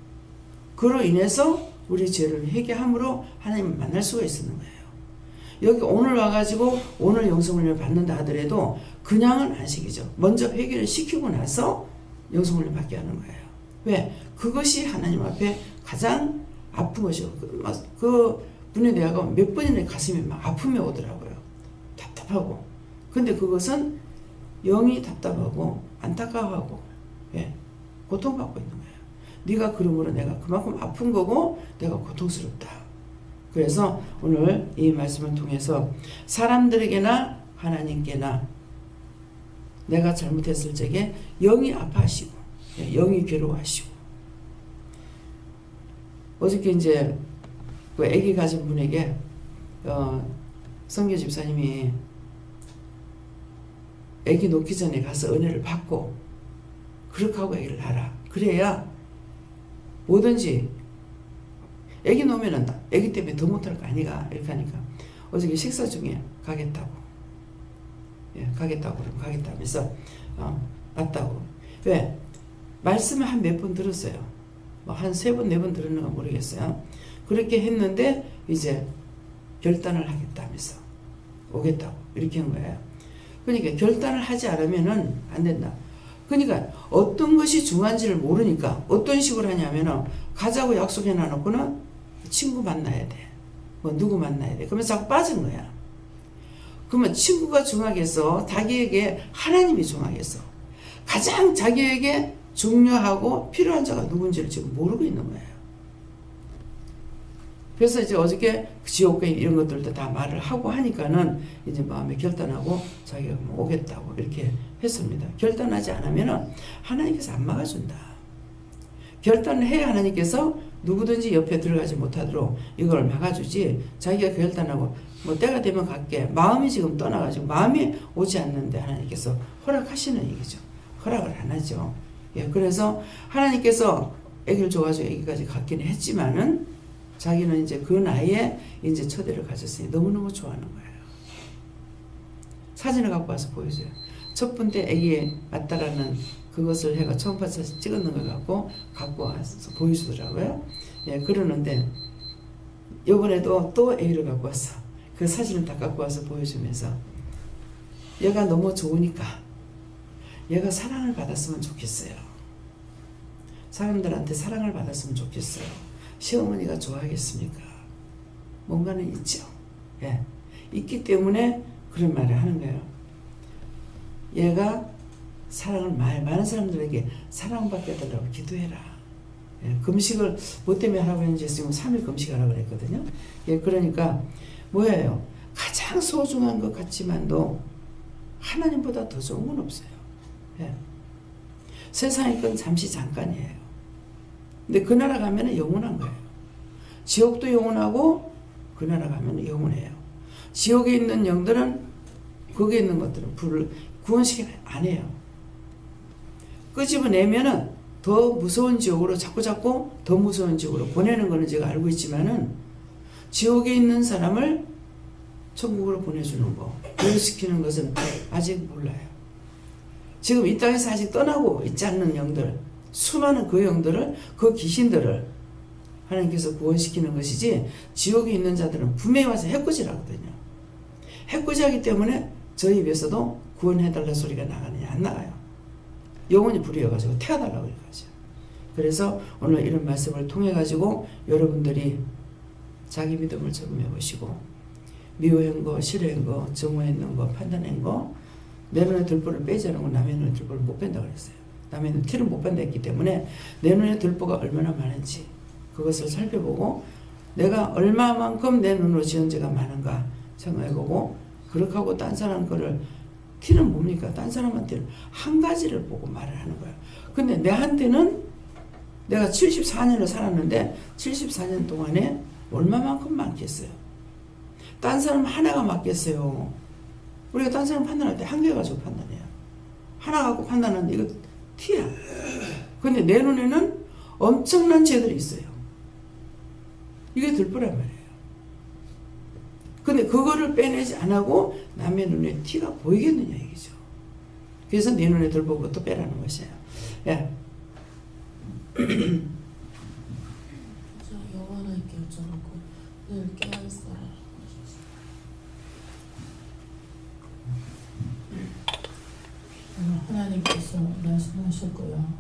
그로 인해서 우리 죄를 회개함으로 하나님을 만날 수가 있는 거예요. 여기 오늘 와가지고 오늘 영성훈련을 받는다 하더라도 그냥은 안 시키죠. 먼저 회개를 시키고 나서 영성훈련을 받게 하는 거예요. 왜? 그것이 하나님 앞에 가장 아픈 것이요. 그 분에 대하여 몇 번이나 가슴이 막 아픔이 오더라고요. 답답하고. 근데 그것은 영이 답답하고 안타까워하고 예, 고통받고 있는 거예요. 네가 그러므로 내가 그만큼 아픈 거고 내가 고통스럽다. 그래서 오늘 이 말씀을 통해서 사람들에게나 하나님께나 내가 잘못했을 적에 영이 아파하시고 영이 괴로워하시고 어저께 이제 그 아기 가진 분에게 성교 집사님이 아기 놓기 전에 가서 은혜를 받고 그렇게 하고 아기를 낳아라. 그래야 뭐든지 아기 놓으면은 아기 때문에 더 못할 거 아니가 이렇게 하니까 어저께 식사 중에 가겠다고 가겠다고 그러면 가겠다면서 맞다고. 왜? 말씀을 한 몇 번 들었어요. 뭐 한 3번 4번 들었는가 모르겠어요. 그렇게 했는데 이제 결단을 하겠다면서 오겠다고 이렇게 한 거예요. 그러니까 결단을 하지 않으면은 안 된다. 그러니까 어떤 것이 중요한지를 모르니까 어떤 식으로 하냐면은 가자고 약속해 놔놓고는 친구 만나야 돼. 뭐 누구 만나야 돼. 그러면 자꾸 빠진 거야. 그러면 친구가 중하겠어? 자기에게 하나님이 중하겠어? 가장 자기에게 중요하고 필요한 자가 누군지를 지금 모르고 있는 거예요. 그래서 이제 어저께 지옥계 이런 것들도 다 말을 하고 하니까는 이제 마음에 결단하고 자기가 뭐 오겠다고 이렇게 했습니다. 결단하지 않으면은 하나님께서 안 막아준다. 결단을 해야 하나님께서 누구든지 옆에 들어가지 못하도록 이걸 막아주지. 자기가 결단하고 뭐 때가 되면 갈게. 마음이 지금 떠나가지고 마음이 오지 않는데 하나님께서 허락하시는 얘기죠. 허락을 안 하죠. 예, 그래서 하나님께서 아기를 줘가지고 아기까지 갖기는 했지만은 자기는 이제 그 나이에 이제 처대를 가졌으니 너무너무 좋아하는 거예요. 사진을 갖고 와서 보여줘요. 첫 번째 아기에 맞다라는 그것을 해가 초음파 사진 찍었는 걸 갖고 와서 보여주더라고요. 예, 그러는데 이번에도 또 아기를 갖고 왔어. 그 사진을 다 갖고 와서 보여주면서 얘가 너무 좋으니까 얘가 사랑을 받았으면 좋겠어요. 사람들한테 사랑을 받았으면 좋겠어요. 시어머니가 좋아하겠습니까? 뭔가는 있죠. 예. 있기 때문에 그런 말을 하는 거예요. 얘가 사랑을 많은 사람들에게 사랑받게 해달라고 기도해라. 예, 금식을 뭐 때문에 하라고 했는지 지금 3일 금식하라고 그랬거든요. 예, 그러니까 뭐예요? 가장 소중한 것 같지만도 하나님보다 더 좋은 건 없어요. 예. 세상의 건 잠시 잠깐이에요. 근데 그 나라 가면 영원한 거예요. 지옥도 영원하고 그 나라 가면 영원해요. 지옥에 있는 영들은 거기에 있는 것들은 불을 구원시켜 안 해요. 끄집어내면은 더 무서운 지옥으로 자꾸 더 무서운 지옥으로 보내는 거는 제가 알고 있지만은 지옥에 있는 사람을 천국으로 보내주는 거, 구원시키는 것은 아직 몰라요. 지금 이 땅에서 아직 떠나고 있지 않는 영들, 수많은 그 영들을, 그 귀신들을 하나님께서 구원시키는 것이지, 지옥에 있는 자들은 분명히 와서 해코지하거든요. 해코지하기 때문에 저희 입에서도 구원해달라 소리가 나가느냐 안 나가요. 영혼이 불이어가지고 태워달라고 그래가지고. 그래서 오늘 이런 말씀을 통해 가지고 여러분들이 자기 믿음을 점검해 보시고, 미워한 거, 싫어한 거, 정오했는 거, 판단한 거, 내 눈에 들보를 빼지 않고 남의 눈에 들보를 못 뺀다고 그랬어요. 남의 눈에 티를 못 뺀다 했기 때문에 내 눈에 들보가 얼마나 많은지 그것을 살펴보고, 내가 얼마만큼 내 눈으로 지은 죄가 많은가 생각해보고, 그렇게 하고 딴 사람 거를, 티는 뭡니까? 딴 사람한테는 한 가지를 보고 말을 하는 거예요. 근데 내한테는 내가 74년을 살았는데 74년 동안에 얼마만큼 많겠어요? 딴 사람 하나가 맞겠어요. 우리가 딴 사람 판단할 때 한 개 가지고 판단해요. 하나 갖고 판단하는데 이거 티야. 근데 내 눈에는 엄청난 죄들이 있어요. 이게 들보란 말이에요. 근데 그거를 빼내지 안 하고 남의 눈에 티가 보이겠느냐 얘기죠. 그래서 내 눈에 들보고 그것도 빼라는 것이에요. 예. 영원하게 여쭤놓고 늘 깨어있어라. 하나님께서 말씀하셨고요.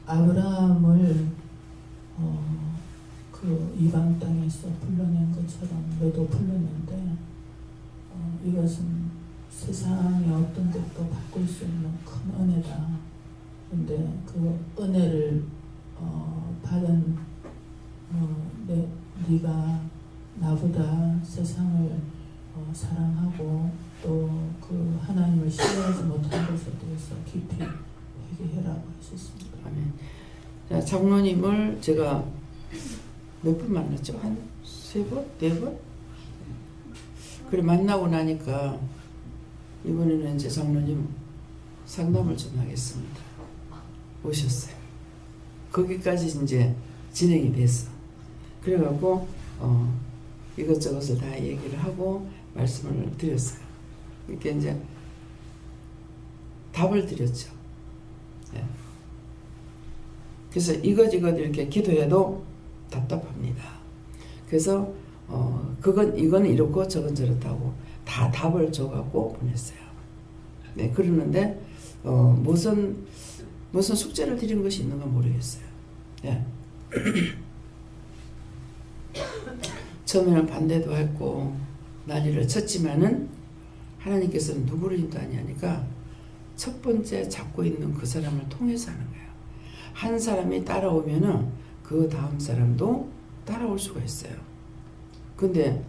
아브라함을 그 이방 땅에서 불러낸 것처럼 너도 불렀는데, 이것은 세상의 어떤 것도 바꿀 수 있는 큰 은혜다. 근데 그 은혜를 받은 네가 나보다 세상을 사랑하고 또 그 하나님을 신뢰하지 못한 것에 대해서 깊이 회개해라고 하셨습니다. 아멘. 자, 장로님을 제가 몇 번 만났죠? 한 3번? 4번? 그래 만나고 나니까 이번에는 이제 장로님 상담을 좀 하겠습니다. 오셨어요. 거기까지 이제 진행이 됐어. 그래갖고 이것저것을 다 얘기를 하고 말씀을 드렸어요. 이렇게 이제 답을 드렸죠. 네. 그래서 이것 이렇게 기도해도 답답합니다. 그래서 이건 이렇고 저건 저렇다고 다 답을 줘갖고 보냈어요. 네, 그러는데 무슨 숙제를 드린 것이 있는가 모르겠어요. 네. 처음에는 반대도 했고 난리를 쳤지만은 하나님께서는 누구를 인도하냐니까 첫 번째 잡고 있는 그 사람을 통해서 하는 거예요. 한 사람이 따라오면은 그 다음 사람도 따라올 수가 있어요. 근데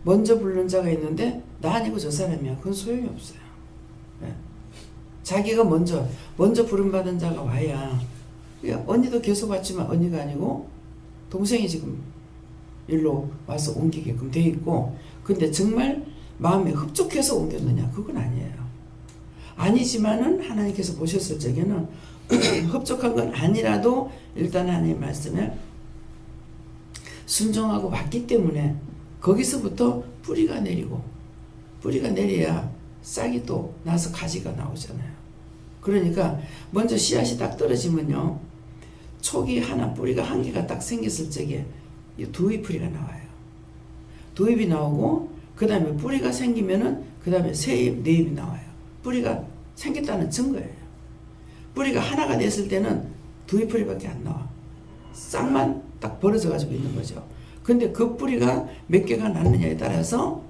먼저 부르는 자가 있는데 나 아니고 저 사람이야. 그건 소용이 없어요. 네. 자기가 먼저 부름받은 자가 와야, 언니도 계속 왔지만 언니가 아니고 동생이 지금 일로 와서 옮기게끔 돼 있고, 근데 정말 마음에 흡족해서 옮겼느냐? 그건 아니에요. 아니지만은 하나님께서 보셨을 적에는 흡족한 건 아니라도 일단 하나님의 말씀에 순종하고 왔기 때문에 거기서부터 뿌리가 내리고, 뿌리가 내려야 싹이 또 나서 가지가 나오잖아요. 그러니까 먼저 씨앗이 딱 떨어지면요, 촉이 하나, 뿌리가 한 개가 딱 생겼을 적에 두잎 뿌리가 나와요. 두잎이 나오고 그 다음에 뿌리가 생기면은 그 다음에 세 잎, 네 잎이 나와요. 뿌리가 생겼다는 증거예요. 뿌리가 하나가 됐을 때는 두잎 뿌리밖에 안 나와. 싹만 딱 벌어져 가지고 있는 거죠. 근데 그 뿌리가 몇 개가 났느냐에 따라서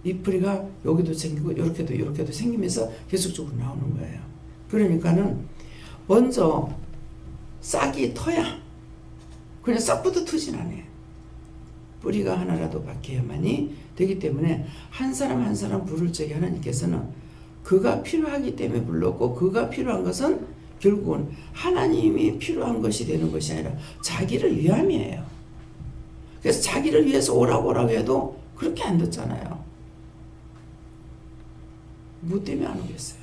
이 뿌리가 여기도 생기고 이렇게도 생기면서 계속적으로 나오는 거예요. 그러니까는 먼저 싹이 터야 그냥 싹부터 트진 않아요. 뿌리가 하나라도 박혀야만이 되기 때문에 한 사람 한 사람 부를 적에 하나님께서는 그가 필요하기 때문에 불렀고 그가 필요한 것은 결국은 하나님이 필요한 것이 되는 것이 아니라 자기를 위함이에요. 그래서 자기를 위해서 오라고 해도 그렇게 안 듣잖아요. 뭐 때문에 안 오겠어요?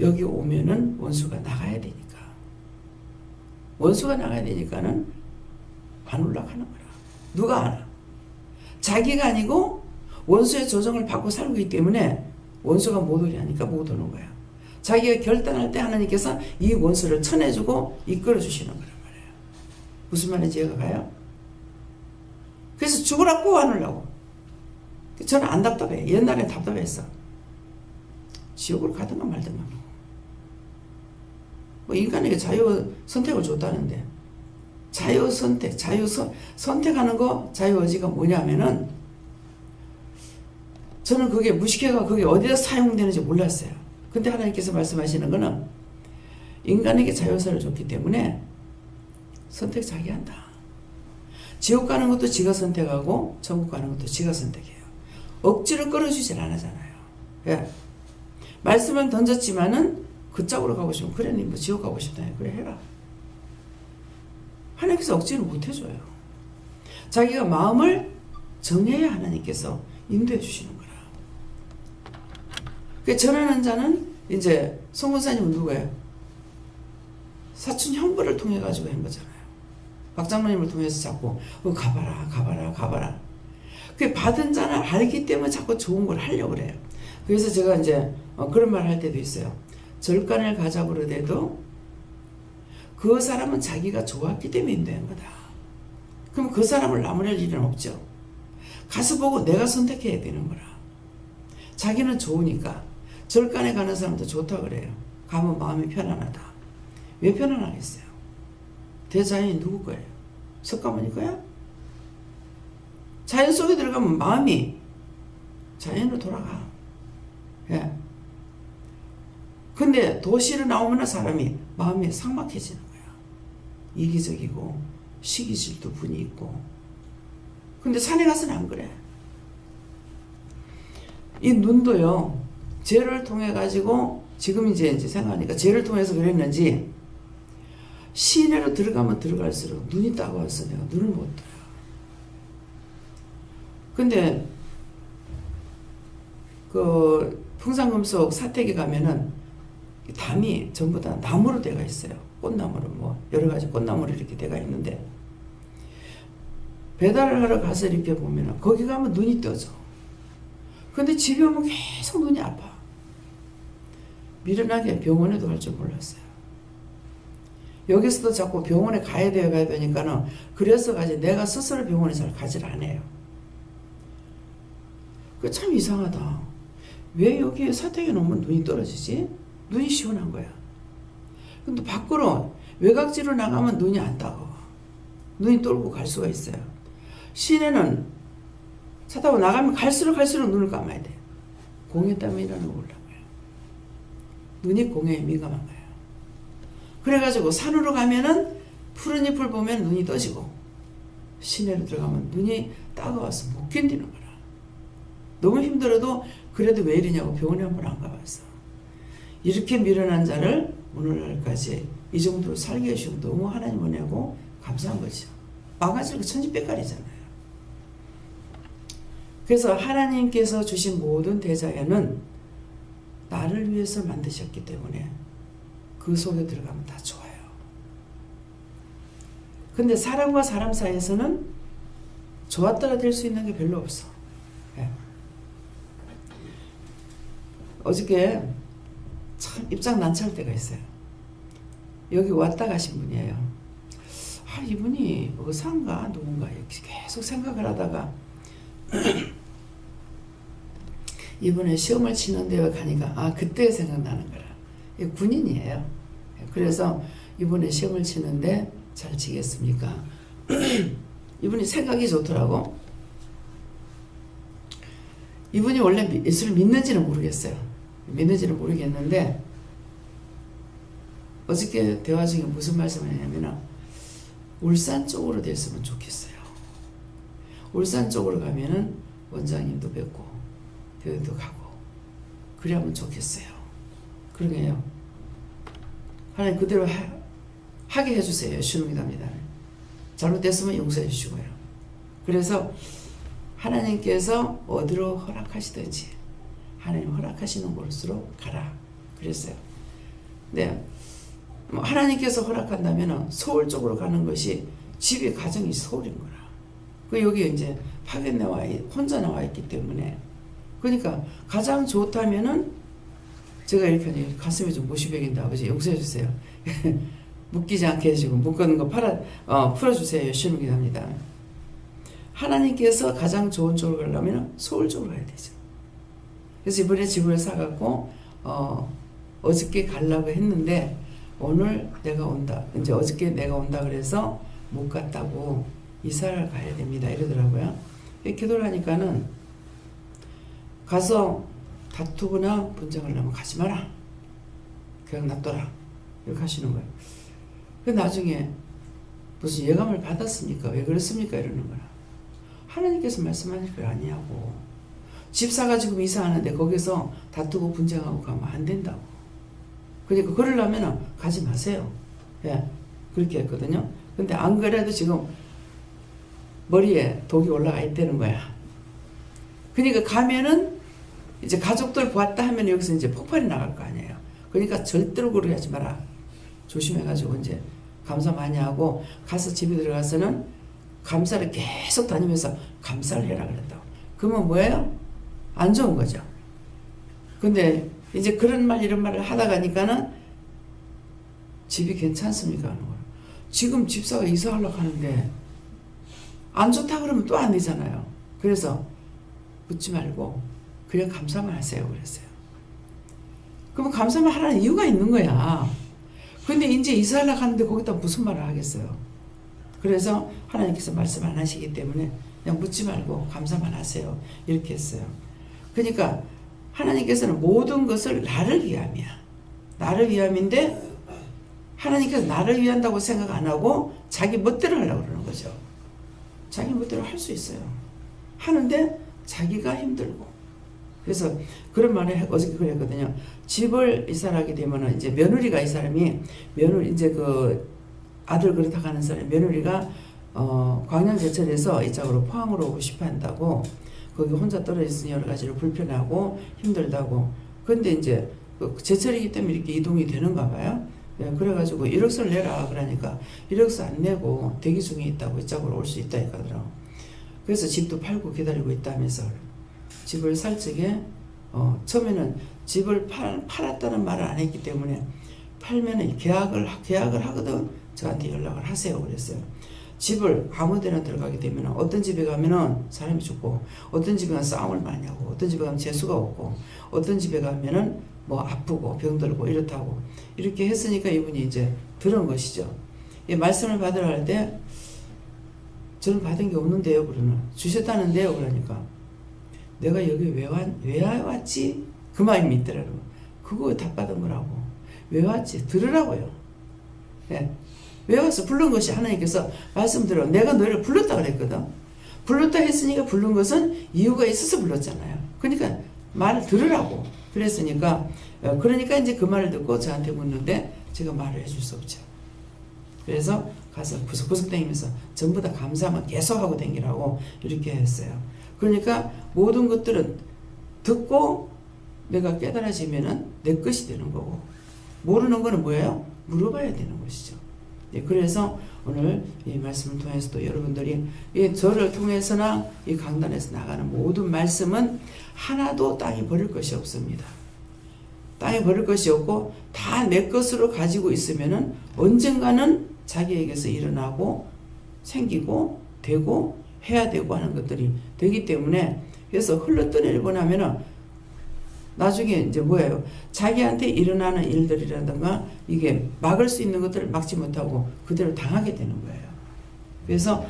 여기 오면은 원수가 나가야 되니까. 원수가 나가야 되니까는 안 올라가는 거라. 누가 알아? 자기가 아니고 원수의 조정을 받고 살고 있기 때문에 원수가 못 오게 하니까 못 오는 거야. 자기가 결단할 때 하나님께서 이 원수를 쳐내주고 이끌어 주시는 거란 말이에요. 무슨 말인지 이해가 가요? 그래서 죽으라고 안 오려고. 저는 안 답답해. 옛날엔 답답했어. 지옥으로 가든가 말든가. 뭐 인간에게 자유 선택을 줬다는데 자유 선택, 선택하는 거 자유의지가 뭐냐면은 저는 그게 무식해가 그게 어디다 사용되는지 몰랐어요. 근데 하나님께서 말씀하시는 거는 인간에게 자유사를 줬기 때문에 선택 자기 한다. 지옥 가는 것도 지가 선택하고 천국 가는 것도 지가 선택해요. 억지로 끌어주질 않았잖아요. 예. 말씀은 던졌지만은 그 짝으로 가고 싶으면 그래 니 뭐 지옥 가고 싶다 그래 해라. 하나님께서 억지를 못 해줘요. 자기가 마음을 정해야 하나님께서 인도해 주시는 거라. 그 전하는 자는 이제 송근사님은 누구예요? 사촌 형부를 통해 가지고 한 거잖아요. 박장로님을 통해서 자꾸 가봐라. 그 받은 자는 알기 때문에 자꾸 좋은 걸 하려고 그래요. 그래서 제가 이제 그런 말 할 때도 있어요. 절간을 가자고 그러대도 그 사람은 자기가 좋았기 때문에 인도한 거다. 그럼 그 사람을 나무랄 일은 없죠. 가서 보고 내가 선택해야 되는 거라. 자기는 좋으니까. 절간에 가는 사람도 좋다 그래요. 가면 마음이 편안하다. 왜 편안하겠어요? 대자연이 누구 거예요? 석가모니 거야? 자연 속에 들어가면 마음이 자연으로 돌아가. 예. 근데 도시로 나오면 사람이 마음이 삭막해지는 거야. 이기적이고 시기질투 분이 있고. 근데 산에 가서는 안 그래. 이 눈도요. 죄를 통해 가지고 지금 이제 생각하니까 죄를 통해서 그랬는지 시내로 들어가면 들어갈수록 눈이 따가워서 내가 눈을 못 떠요. 근데 그 풍산금속 사택에 가면은 담이 전부 다 나무로 되어 있어요. 꽃나무로 뭐 여러 가지 꽃나무로 이렇게 되어 있는데 배달을 하러 가서 이렇게 보면은 거기 가면 눈이 떠져. 근데 집에 오면 계속 눈이 아파. 미련하게 병원에도 갈 줄 몰랐어요. 여기서도 자꾸 병원에 가야 되니까는 그래서 가지 내가 스스로 병원에 잘 가지를 않아요. 그 참 이상하다. 왜 여기에 사택에 놓으면 눈이 떨어지지? 눈이 시원한 거야. 근데 밖으로 외곽지로 나가면 눈이 안 따가워. 눈이 떨고 갈 수가 있어요. 시내는 차 타고 나가면 갈수록 눈을 감아야 돼. 공해 때문에 일어나는 거 몰라요. 눈이 공해에 민감한 거예요. 그래가지고 산으로 가면은 푸른 잎을 보면 눈이 떠지고 시내로 들어가면 눈이 따가워서 못 견디는 거라. 너무 힘들어도 그래도 왜 이러냐고 병원에 한 번 안 가봤어. 이렇게 미련한 자를 오늘날까지 이 정도로 살게 해주시고 너무 하나님 은혜고 감사한 거죠. 망가지고 천지백갈이잖아요. 그래서 하나님께서 주신 모든 대자연은 나를 위해서 만드셨기 때문에 그 속에 들어가면 다 좋아요. 근데 사람과 사람 사이에서는 좋았더라 될 수 있는 게 별로 없어. 예. 어저께 참 입장 난처할 때가 있어요. 여기 왔다 가신 분이에요. 아, 이분이 의사인가 누군가 계속 생각을 하다가 이번에 시험을 치는 데에 가니까 그때 생각나는 거라. 군인이에요. 그래서 이번에 시험을 치는데 잘 치겠습니까? 이분이 생각이 좋더라고. 이분이 원래 예수를 믿는지는 모르겠어요. 믿는지는 모르겠는데 어저께 대화 중에 무슨 말씀을 했냐면 울산 쪽으로 됐으면 좋겠어요. 울산 쪽으로 가면은 원장님도 뵙고 교회도 가고 그래야면 좋겠어요. 그러게요. 하나님 그대로 하게 해주세요. 주님이답니다. 잘못됐으면 용서해 주시고요. 그래서 하나님께서 어디로 허락하시든지 하나님 허락하시는 곳으로 가라 그랬어요. 네, 뭐 하나님께서 허락한다면 서울 쪽으로 가는 것이 집이 가정이 서울인 거라. 그 여기 이제 파견 나와 혼자 나와 있기 때문에 그러니까 가장 좋다면은 제가 이렇게 가슴에 좀 못이 베긴다 아버지 용서해 주세요. 묶이지 않게 해주고 묶는 거 풀어주세요. 열심히 합니다. 하나님께서 가장 좋은 쪽으로 가려면 서울 쪽으로 가야 되죠. 그래서 이번에 집을 사갖고 어저께 가려고 했는데 오늘 내가 온다. 이제 어저께 내가 온다 그래서 못 갔다고 이사를 가야 됩니다. 이러더라고요. 기도를 하니까는 가서 다투거나 분쟁을 하면 가지 마라. 그냥 놔둬라. 이렇게 하시는 거예요. 그 나중에 무슨 예감을 받았습니까? 왜 그렇습니까? 이러는 거라. 하나님께서 말씀하실 거 아니냐고. 집 사가지고 이사하는데 거기서 다투고 분쟁하고 가면 안 된다고. 그러니까 그러려면 가지 마세요. 예, 그렇게 했거든요. 근데 안 그래도 지금 머리에 독이 올라가 있다는 거야. 그러니까 가면은 이제 가족들 보았다 하면 여기서 이제 폭발이 나갈 거 아니에요. 그러니까 절대로 그러게 하지 마라. 조심해가지고 이제 감사 많이 하고 가서 집에 들어가서는 감사를 계속 다니면서 감사를 해라 그랬다고. 그러면 뭐예요? 안 좋은 거죠. 근데 이제 그런 말 이런 말을 하다 가니까는 집이 괜찮습니까? 하는 거예요. 지금 집사가 이사하려고 하는데 안 좋다 그러면 또 안 되잖아요. 그래서 묻지 말고 그냥 감사만 하세요 그랬어요. 그러면 감사만 하라는 이유가 있는 거야. 근데 이제 이사하려고 하는데 거기다 무슨 말을 하겠어요. 그래서 하나님께서 말씀 안 하시기 때문에 그냥 묻지 말고 감사만 하세요. 이렇게 했어요. 그러니까 하나님께서는 모든 것을 나를 위함이야. 나를 위함인데 하나님께서 나를 위한다고 생각 안 하고 자기 멋대로 하려고 그러는 거죠. 자기 멋대로 할 수 있어요. 하는데 자기가 힘들고. 그래서 그런 말을 어저께 그랬거든요. 집을 이사하게 되면은 이제 며느리가 이 사람이 며느리 이제 그 아들 그렇다 가는 사람 며느리가 광양제철에서 이쪽으로 포항으로 오고 싶어 한다고 거기 혼자 떨어져 있으니 여러 가지로 불편하고 힘들다고. 근데 이제 그 제철이기 때문에 이렇게 이동이 되는가 봐요. 예, 그래가지고 1억서를 내라 그러니까 1억서 안 내고 대기 중에 있다고 이쪽으로 올 수 있다 하더라고. 그래서 집도 팔고 기다리고 있다면서 집을 살 적에 처음에는 집을 팔았다는 말을 안 했기 때문에 팔면은 계약을 하거든 저한테 연락을 하세요 그랬어요. 집을 아무데나 들어가게 되면 어떤 집에 가면은 사람이 죽고 어떤 집에 가면 싸움을 많이 하고 어떤 집에 가면 재수가 없고 어떤 집에 가면은 뭐 아프고 병들고 이렇다고 이렇게 했으니까 이분이 이제 들은 것이죠. 이 말씀을 받으러 할 때 저는 받은 게 없는데요 그러는 주셨다는데요 그러니까 내가 여기 왜 왔지? 그 마음이 있더라고요. 그거 다 받은 거라고. 왜 왔지? 들으라고요. 네. 왜 와서 부른 것이 하나님께서 말씀드려 내가 너를 불렀다 그랬거든. 불렀다 했으니까 부른 것은 이유가 있어서 불렀잖아요. 그러니까 말을 들으라고 그랬으니까 그러니까 이제 그 말을 듣고 저한테 묻는데 제가 말을 해줄 수 없죠. 그래서 가서 구석구석 다니면서 전부 다 감사만 계속하고 다니라고 이렇게 했어요. 그러니까 모든 것들은 듣고 내가 깨달아지면은 내 것이 되는 거고 모르는 거는 뭐예요? 물어봐야 되는 것이죠. 네, 그래서 오늘 이 말씀을 통해서도 여러분들이 이 저를 통해서나 이 강단에서 나가는 모든 말씀은 하나도 땅에 버릴 것이 없습니다. 땅에 버릴 것이 없고 다 내 것으로 가지고 있으면은 언젠가는 자기에게서 일어나고 생기고 되고 해야 되고 하는 것들이 되기 때문에 그래서 흘러떠내리고 나면은 나중에 이제 뭐예요? 자기한테 일어나는 일들이라든가 이게 막을 수 있는 것들을 막지 못하고 그대로 당하게 되는 거예요. 그래서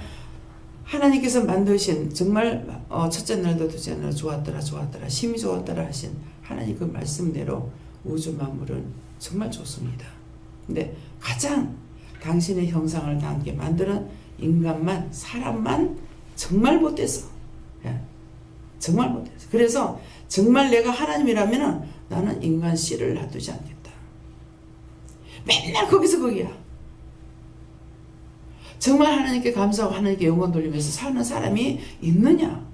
하나님께서 만드신 정말 첫째 날도 둘째 날 좋았더라 심히 좋았더라 하신 하나님 그 말씀대로 우주 만물은 정말 좋습니다. 근데 가장 당신의 형상을 담게 만드는 인간만 사람만 정말 못됐어. 예. 정말 못됐어. 그래서 정말 내가 하나님이라면 나는 인간 씨를 놔두지 않겠다. 맨날 거기서 거기야. 정말 하나님께 감사하고 하나님께 영광 돌리면서 사는 사람이 있느냐?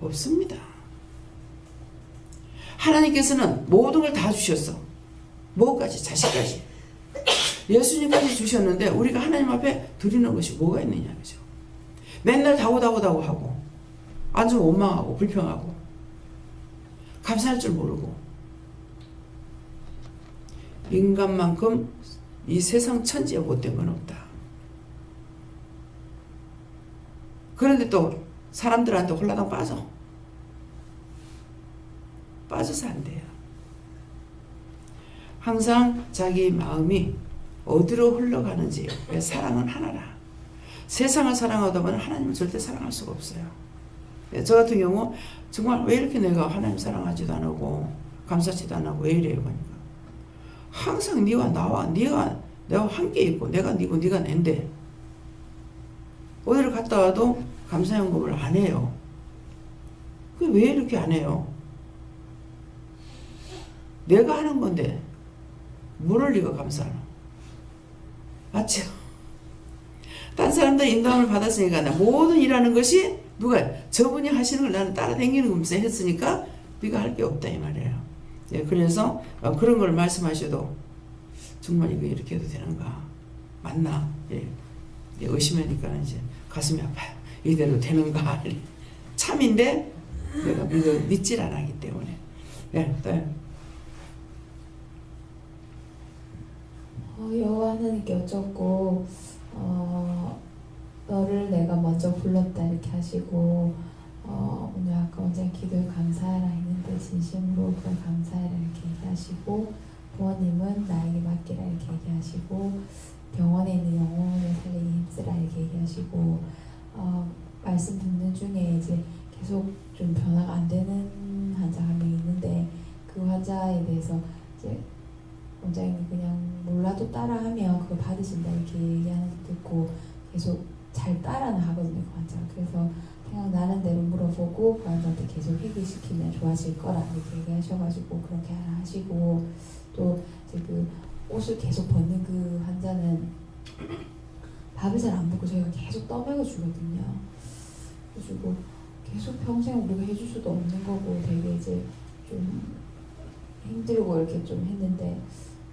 없습니다. 하나님께서는 모든 걸 다 주셨어. 뭐까지? 자식까지. 예수님까지 주셨는데 우리가 하나님 앞에 드리는 것이 뭐가 있느냐, 그죠? 맨날 다고다고 하고 아주 원망하고 불평하고 감사할 줄 모르고 인간만큼 이 세상 천지에 못된 건 없다. 그런데 또 사람들한테 홀라당 빠져서 안 돼요. 항상 자기 마음이 어디로 흘러가는지. 사랑은 하나라. 세상을 사랑하다 보면 하나님을 절대 사랑할 수가 없어요. 저 같은 경우 정말 왜 이렇게 내가 하나님 사랑하지도 안 하고 감사치도 안 하고 왜 이래요? 그러니까 항상 네가 나와 내가 함께 있고 내가 네고 네가 낸데 어디를 갔다 와도 감사연금을 안 해요. 그게 왜 이렇게 안 해요? 내가 하는 건데 뭐를 네가 감사하노? 맞죠? 딴 사람들 인감을 받았으니까 나 모든 일하는 것이 누가 저분이 하시는 걸 나는 따라다니는 거면서 했으니까 네가 할 게 없다 이 말이에요. 예, 그래서 그런 걸 말씀하셔도 정말 이거 이렇게 해도 되는가? 맞나? 예, 의심하니까 이제 가슴이 아파요. 이대로 되는가? 참인데 내가 믿질 안 하기 때문에. 예, 또 여호와 하나님께 여쭙고 너를 내가 먼저 불렀다 이렇게 하시고 오늘 아까 원장님 기도에 감사하라 했는데 진심으로 그걸 감사하라 이렇게 얘기하시고 부모님은 나에게 맡기라 이렇게 얘기하시고 병원에 있는 영혼을 살리기 힘쓰라 이렇게 얘기하시고 말씀 듣는 중에 이제 계속 좀 변화가 안 되는 환자 한 명 있는데 그 환자에 대해서 이제 원장님이 그냥 몰라도 따라하면 그거 받으신다 이렇게 얘기하는 거 듣고 계속 잘 따라는 하거든요 그 환자가. 그래서 생각나는 대로 물어보고 그 환자한테 계속 회귀시키면 좋아질 거라 이렇게 얘기하셔가지고 그렇게 하시고 또 이제 그 옷을 계속 벗는 그 환자는 밥을 잘 안 먹고 저희가 계속 떠먹여 주거든요. 그래가지고 계속 평생 우리가 해줄 수도 없는 거고 되게 이제 좀 힘들고 이렇게 좀 했는데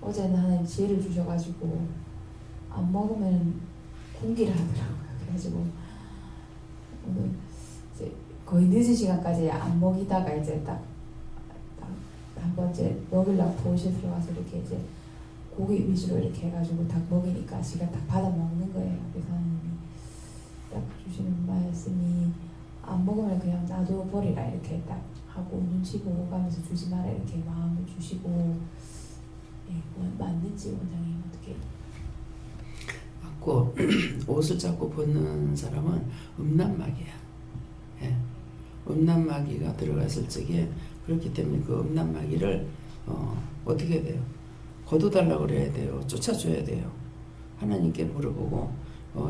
어제는 하나님 지혜를 주셔가지고 안 먹으면 공기를 하더라고요. 그래가지고 오늘 이제 거의 늦은 시간까지 안 먹이다가 이제 딱 한 번째 먹으려고 보실 들어가서 이렇게 이제 고기 위주로 이렇게 해가지고 딱 먹이니까 지가 딱 받아 먹는 거예요. 그래서 하나님이 딱 주시는 말씀이 안 먹으면 그냥 놔둬버리라 이렇게 딱 하고 눈치 보고 가면서 주지 마라 이렇게 마음을 주시고 예, 맞는지 원장님 어떻게? 맞고 옷을 자꾸 벗는 사람은 음란마귀야. 예. 음란마귀가 들어갔을 적에 그렇기 때문에 그 음란마귀를 어떻게 해야 돼요? 거둬달라고 그래야 돼요. 쫓아줘야 돼요. 하나님께 물어보고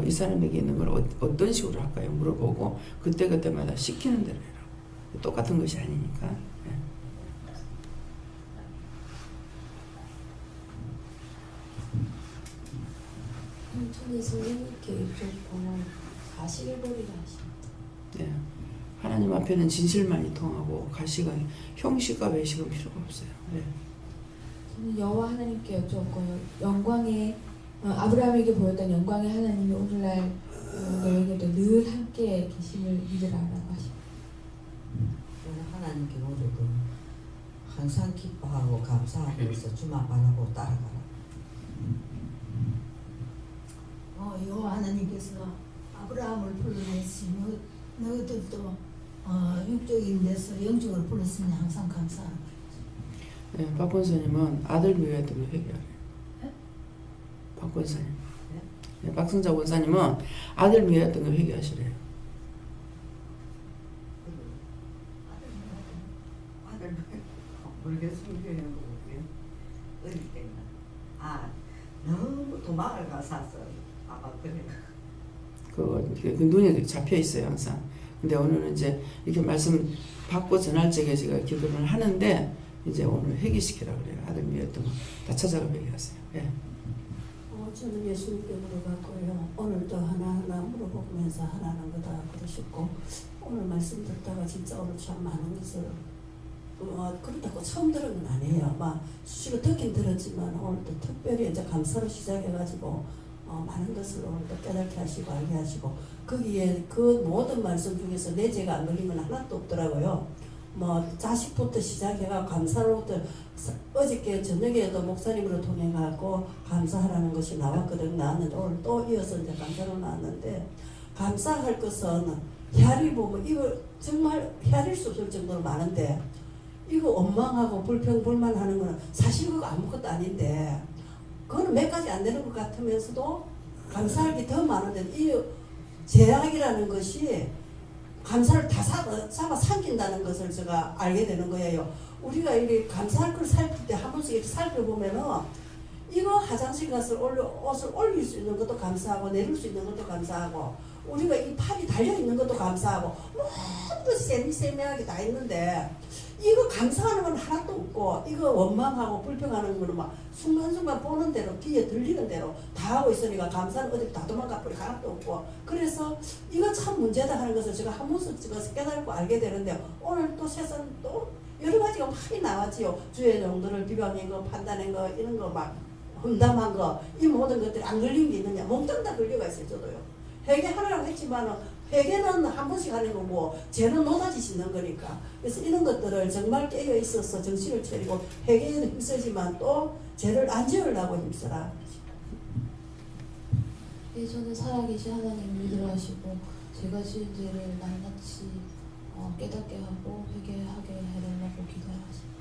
이 사람에게 있는 걸 어떤 식으로 할까요? 물어보고 그때마다 시키는 대로 해라고. 똑같은 것이 아니니까. 예. 천이 스님께 여쭤보면 가시를 버리라 하십니다. 네. 하나님 앞에는 진실만이 통하고 가식은 형식과 외식은 필요가 없어요. 네. 저는 여호와 하나님께 여쭈었고 영광의 아브라함에게 보였던 영광의 하나님이 오늘날 너에게도 늘 함께 계심을 믿으라라고 하십니다. 하나님께 모두도 항상 기뻐하고 감사하면서 주만 바라고 따라가라. 여호와 하나님께서 아브라함을 불러내시 너희들도 육적인 데서 영적으로 불렀으니 항상 감사하라. 네, 박 권사님은 아들 묘야 때문에 회개하래요. 네? 박 권사님. 네, 박승자 권사님은 아들 묘야 때문에 회개하시래요. 불교 순교회는 거고요. 어릴 때는 너무 도망을 가서 아마 그래. 그 눈에 잡혀 있어요 항상. 근데 오늘은 이제 이렇게 말씀 받고 전할 적에 제가 기도를 하는데 이제 오늘 회개시키라 그래요. 아들 미웠던 거 다 찾아가 회개하세요. 예. 저는 예수님께 물어봤고요. 오늘도 하나하나 물어보면서 하라는 거다 그러셨고 오늘 말씀 듣다가 진짜 오늘 참 많은 것을 그렇다고 처음 들은 건 아니에요. 막 수시로 듣긴 들었지만 오늘도 특별히 이제 감사로 시작해가지고 많은 것을 오늘도 깨닫게 하시고 알게 하시고 거기에 그 모든 말씀 중에서 내 죄가 안 걸린 건 하나도 없더라고요. 뭐 자식부터 시작해가 감사로부터 어저께 저녁에도 목사님으로 통해 갖고 감사하라는 것이 나왔는데 오늘 또 이어서 이제 감사로 나왔는데 감사할 것은 헤아리 보면 이거 정말 헤아릴 수 없을 정도로 많은데 이거 원망하고 불평불만하는 거는 사실 그거 아무것도 아닌데 그거는 몇 가지 안 되는 것 같으면서도 감사할 게 더 많은데 이 제약이라는 것이 감사를 다 잡아 삼킨다는 것을 제가 알게 되는 거예요. 우리가 이렇게 감사할 걸 살필 때 한 번씩 이렇게 살펴보면은 이거 화장실 가서 옷을 올릴 수 있는 것도 감사하고 내릴 수 있는 것도 감사하고 우리가 이 팔이 달려있는 것도 감사하고 모든 것이 세미세미하게 다 있는데 이거 감사하는 건 하나도 없고 이거 원망하고 불평하는 거는 막 순간순간 보는 대로 귀에 들리는 대로 다 하고 있으니까 감사는 어디 다 도망가 버리고 하나도 없고 그래서 이거 참 문제다 하는 것을 제가 한 번씩 찍어서 깨달고 알게 되는데 오늘 또 세상 또 여러 가지가 많이 나왔지요. 주의 정도를 비방한 거 판단한 거 이런 거 막 험담한 거 이 모든 것들이 안 걸린 게 있느냐 몽땅 다 걸려가 있어요. 저도요. 회개하라고 했지만은 회개는 한 번씩 하는 거고 죄는 노다지 짓는 거니까 그래서 이런 것들을 정말 깨어 있어서 정신을 차리고 회개에는 힘쓰지만 또 죄를 안 지으려고 힘쓰라. 예, 저는 살아계신 하나님 믿으라시고 제가 지은 죄를 낱낱이 깨닫게 하고 회개하게 해달라고 기도하십니다.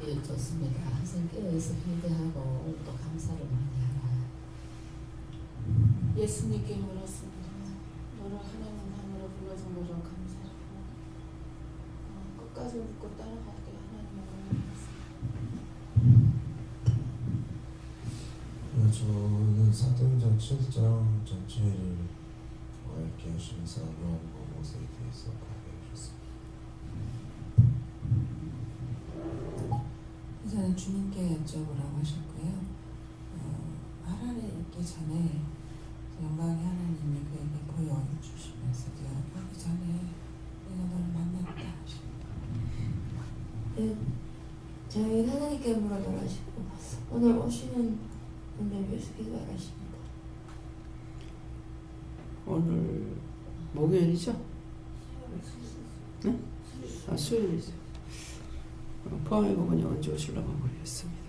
예, 좋습니다. 항상 깨어있어 회개하고 또 감사를 많이 하라. 예수님께 물었습니다. 너를 하나님 하늘로 불러준 것을 감사하고 끝까지 묻고 따라가게 하나님을 원하습니다. 저는 사도행전 7장 전체를 읽게 하시면서 아브라함과 모세에 대해서 가게 하셨습니다. 저는 주님께 여쭤보라고 하셨고요. 하란에 있기 전에 영광의 하나님이 그에게 보여주시면서 여기 전에 내가 너를 만났다 하십니다. 예, 저희 하나님께 물어보라시고 오늘 오시는 분들 위해서 기도하십니다. 오늘 목요일이죠? 네? 수요일이죠. 포항해보군요. 언제 오시려고 모르겠습니다.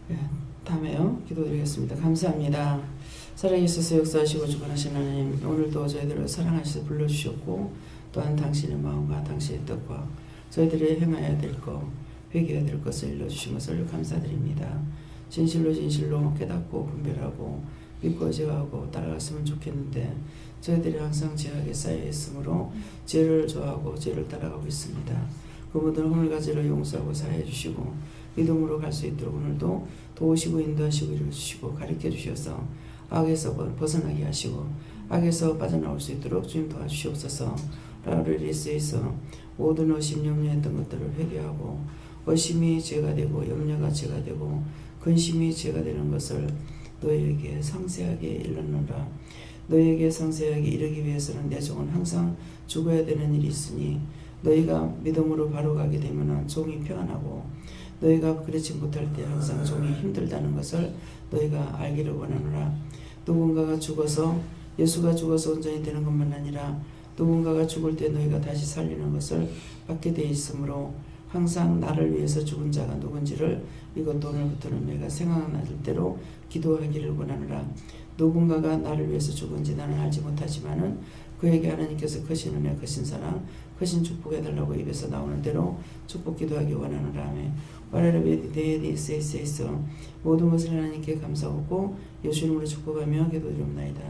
네, 다음에요. 기도드리겠습니다. 감사합니다. 살아계셔서 역사하시고 주관하신 하나님, 오늘도 저희들을 사랑하셔서 불러주셨고 또한 당신의 마음과 당신의 뜻과 저희들이 행해야 될 것, 회개해야 될 것을 일러주신 것을 감사드립니다. 진실로 깨닫고 분별하고 믿고 제어하고 따라갔으면 좋겠는데 저희들이 항상 죄악에 쌓여 있으므로 죄를 좋아하고 죄를 따라가고 있습니다. 그분들 오늘까지를 용서하고 사해 주시고 믿음으로 갈 수 있도록 오늘도 도우시고 인도하시고 이루어주시고 가르쳐 주셔서 악에서 벗어나게 하시고 악에서 빠져나올 수 있도록 주님 도와주시옵소서. 라우레리스에서 모든 의심 염려했던 것들을 회개하고 의심이 죄가 되고 염려가 죄가 되고 근심이 죄가 되는 것을 너희에게 상세하게 일러노라. 너희에게 상세하게 이르기 위해서는 내 종은 항상 죽어야 되는 일이 있으니 너희가 믿음으로 바로 가게 되면 종이 평안하고 너희가 그렇지 못할 때 항상 종이 힘들다는 것을 너희가 알기를 원하노라. 누군가가 죽어서 예수가 죽어서 온전히 되는 것만 아니라 누군가가 죽을 때 너희가 다시 살리는 것을 받게 되어 있으므로 항상 나를 위해서 죽은 자가 누군지를 이것도 오늘부터는 내가 생각날 대로 기도하기를 원하노라. 누군가가 나를 위해서 죽은지 나는 알지 못하지만은 그에게 하나님께서 크신 은혜, 크신 사랑, 크신 축복해달라고 입에서 나오는 대로 축복 기도하기 원하노라. 아멘. 와라라베디데디세이세이서 모든 것을 하나님께 감사하고 예수 이름으로 축복하며 기도드립니다.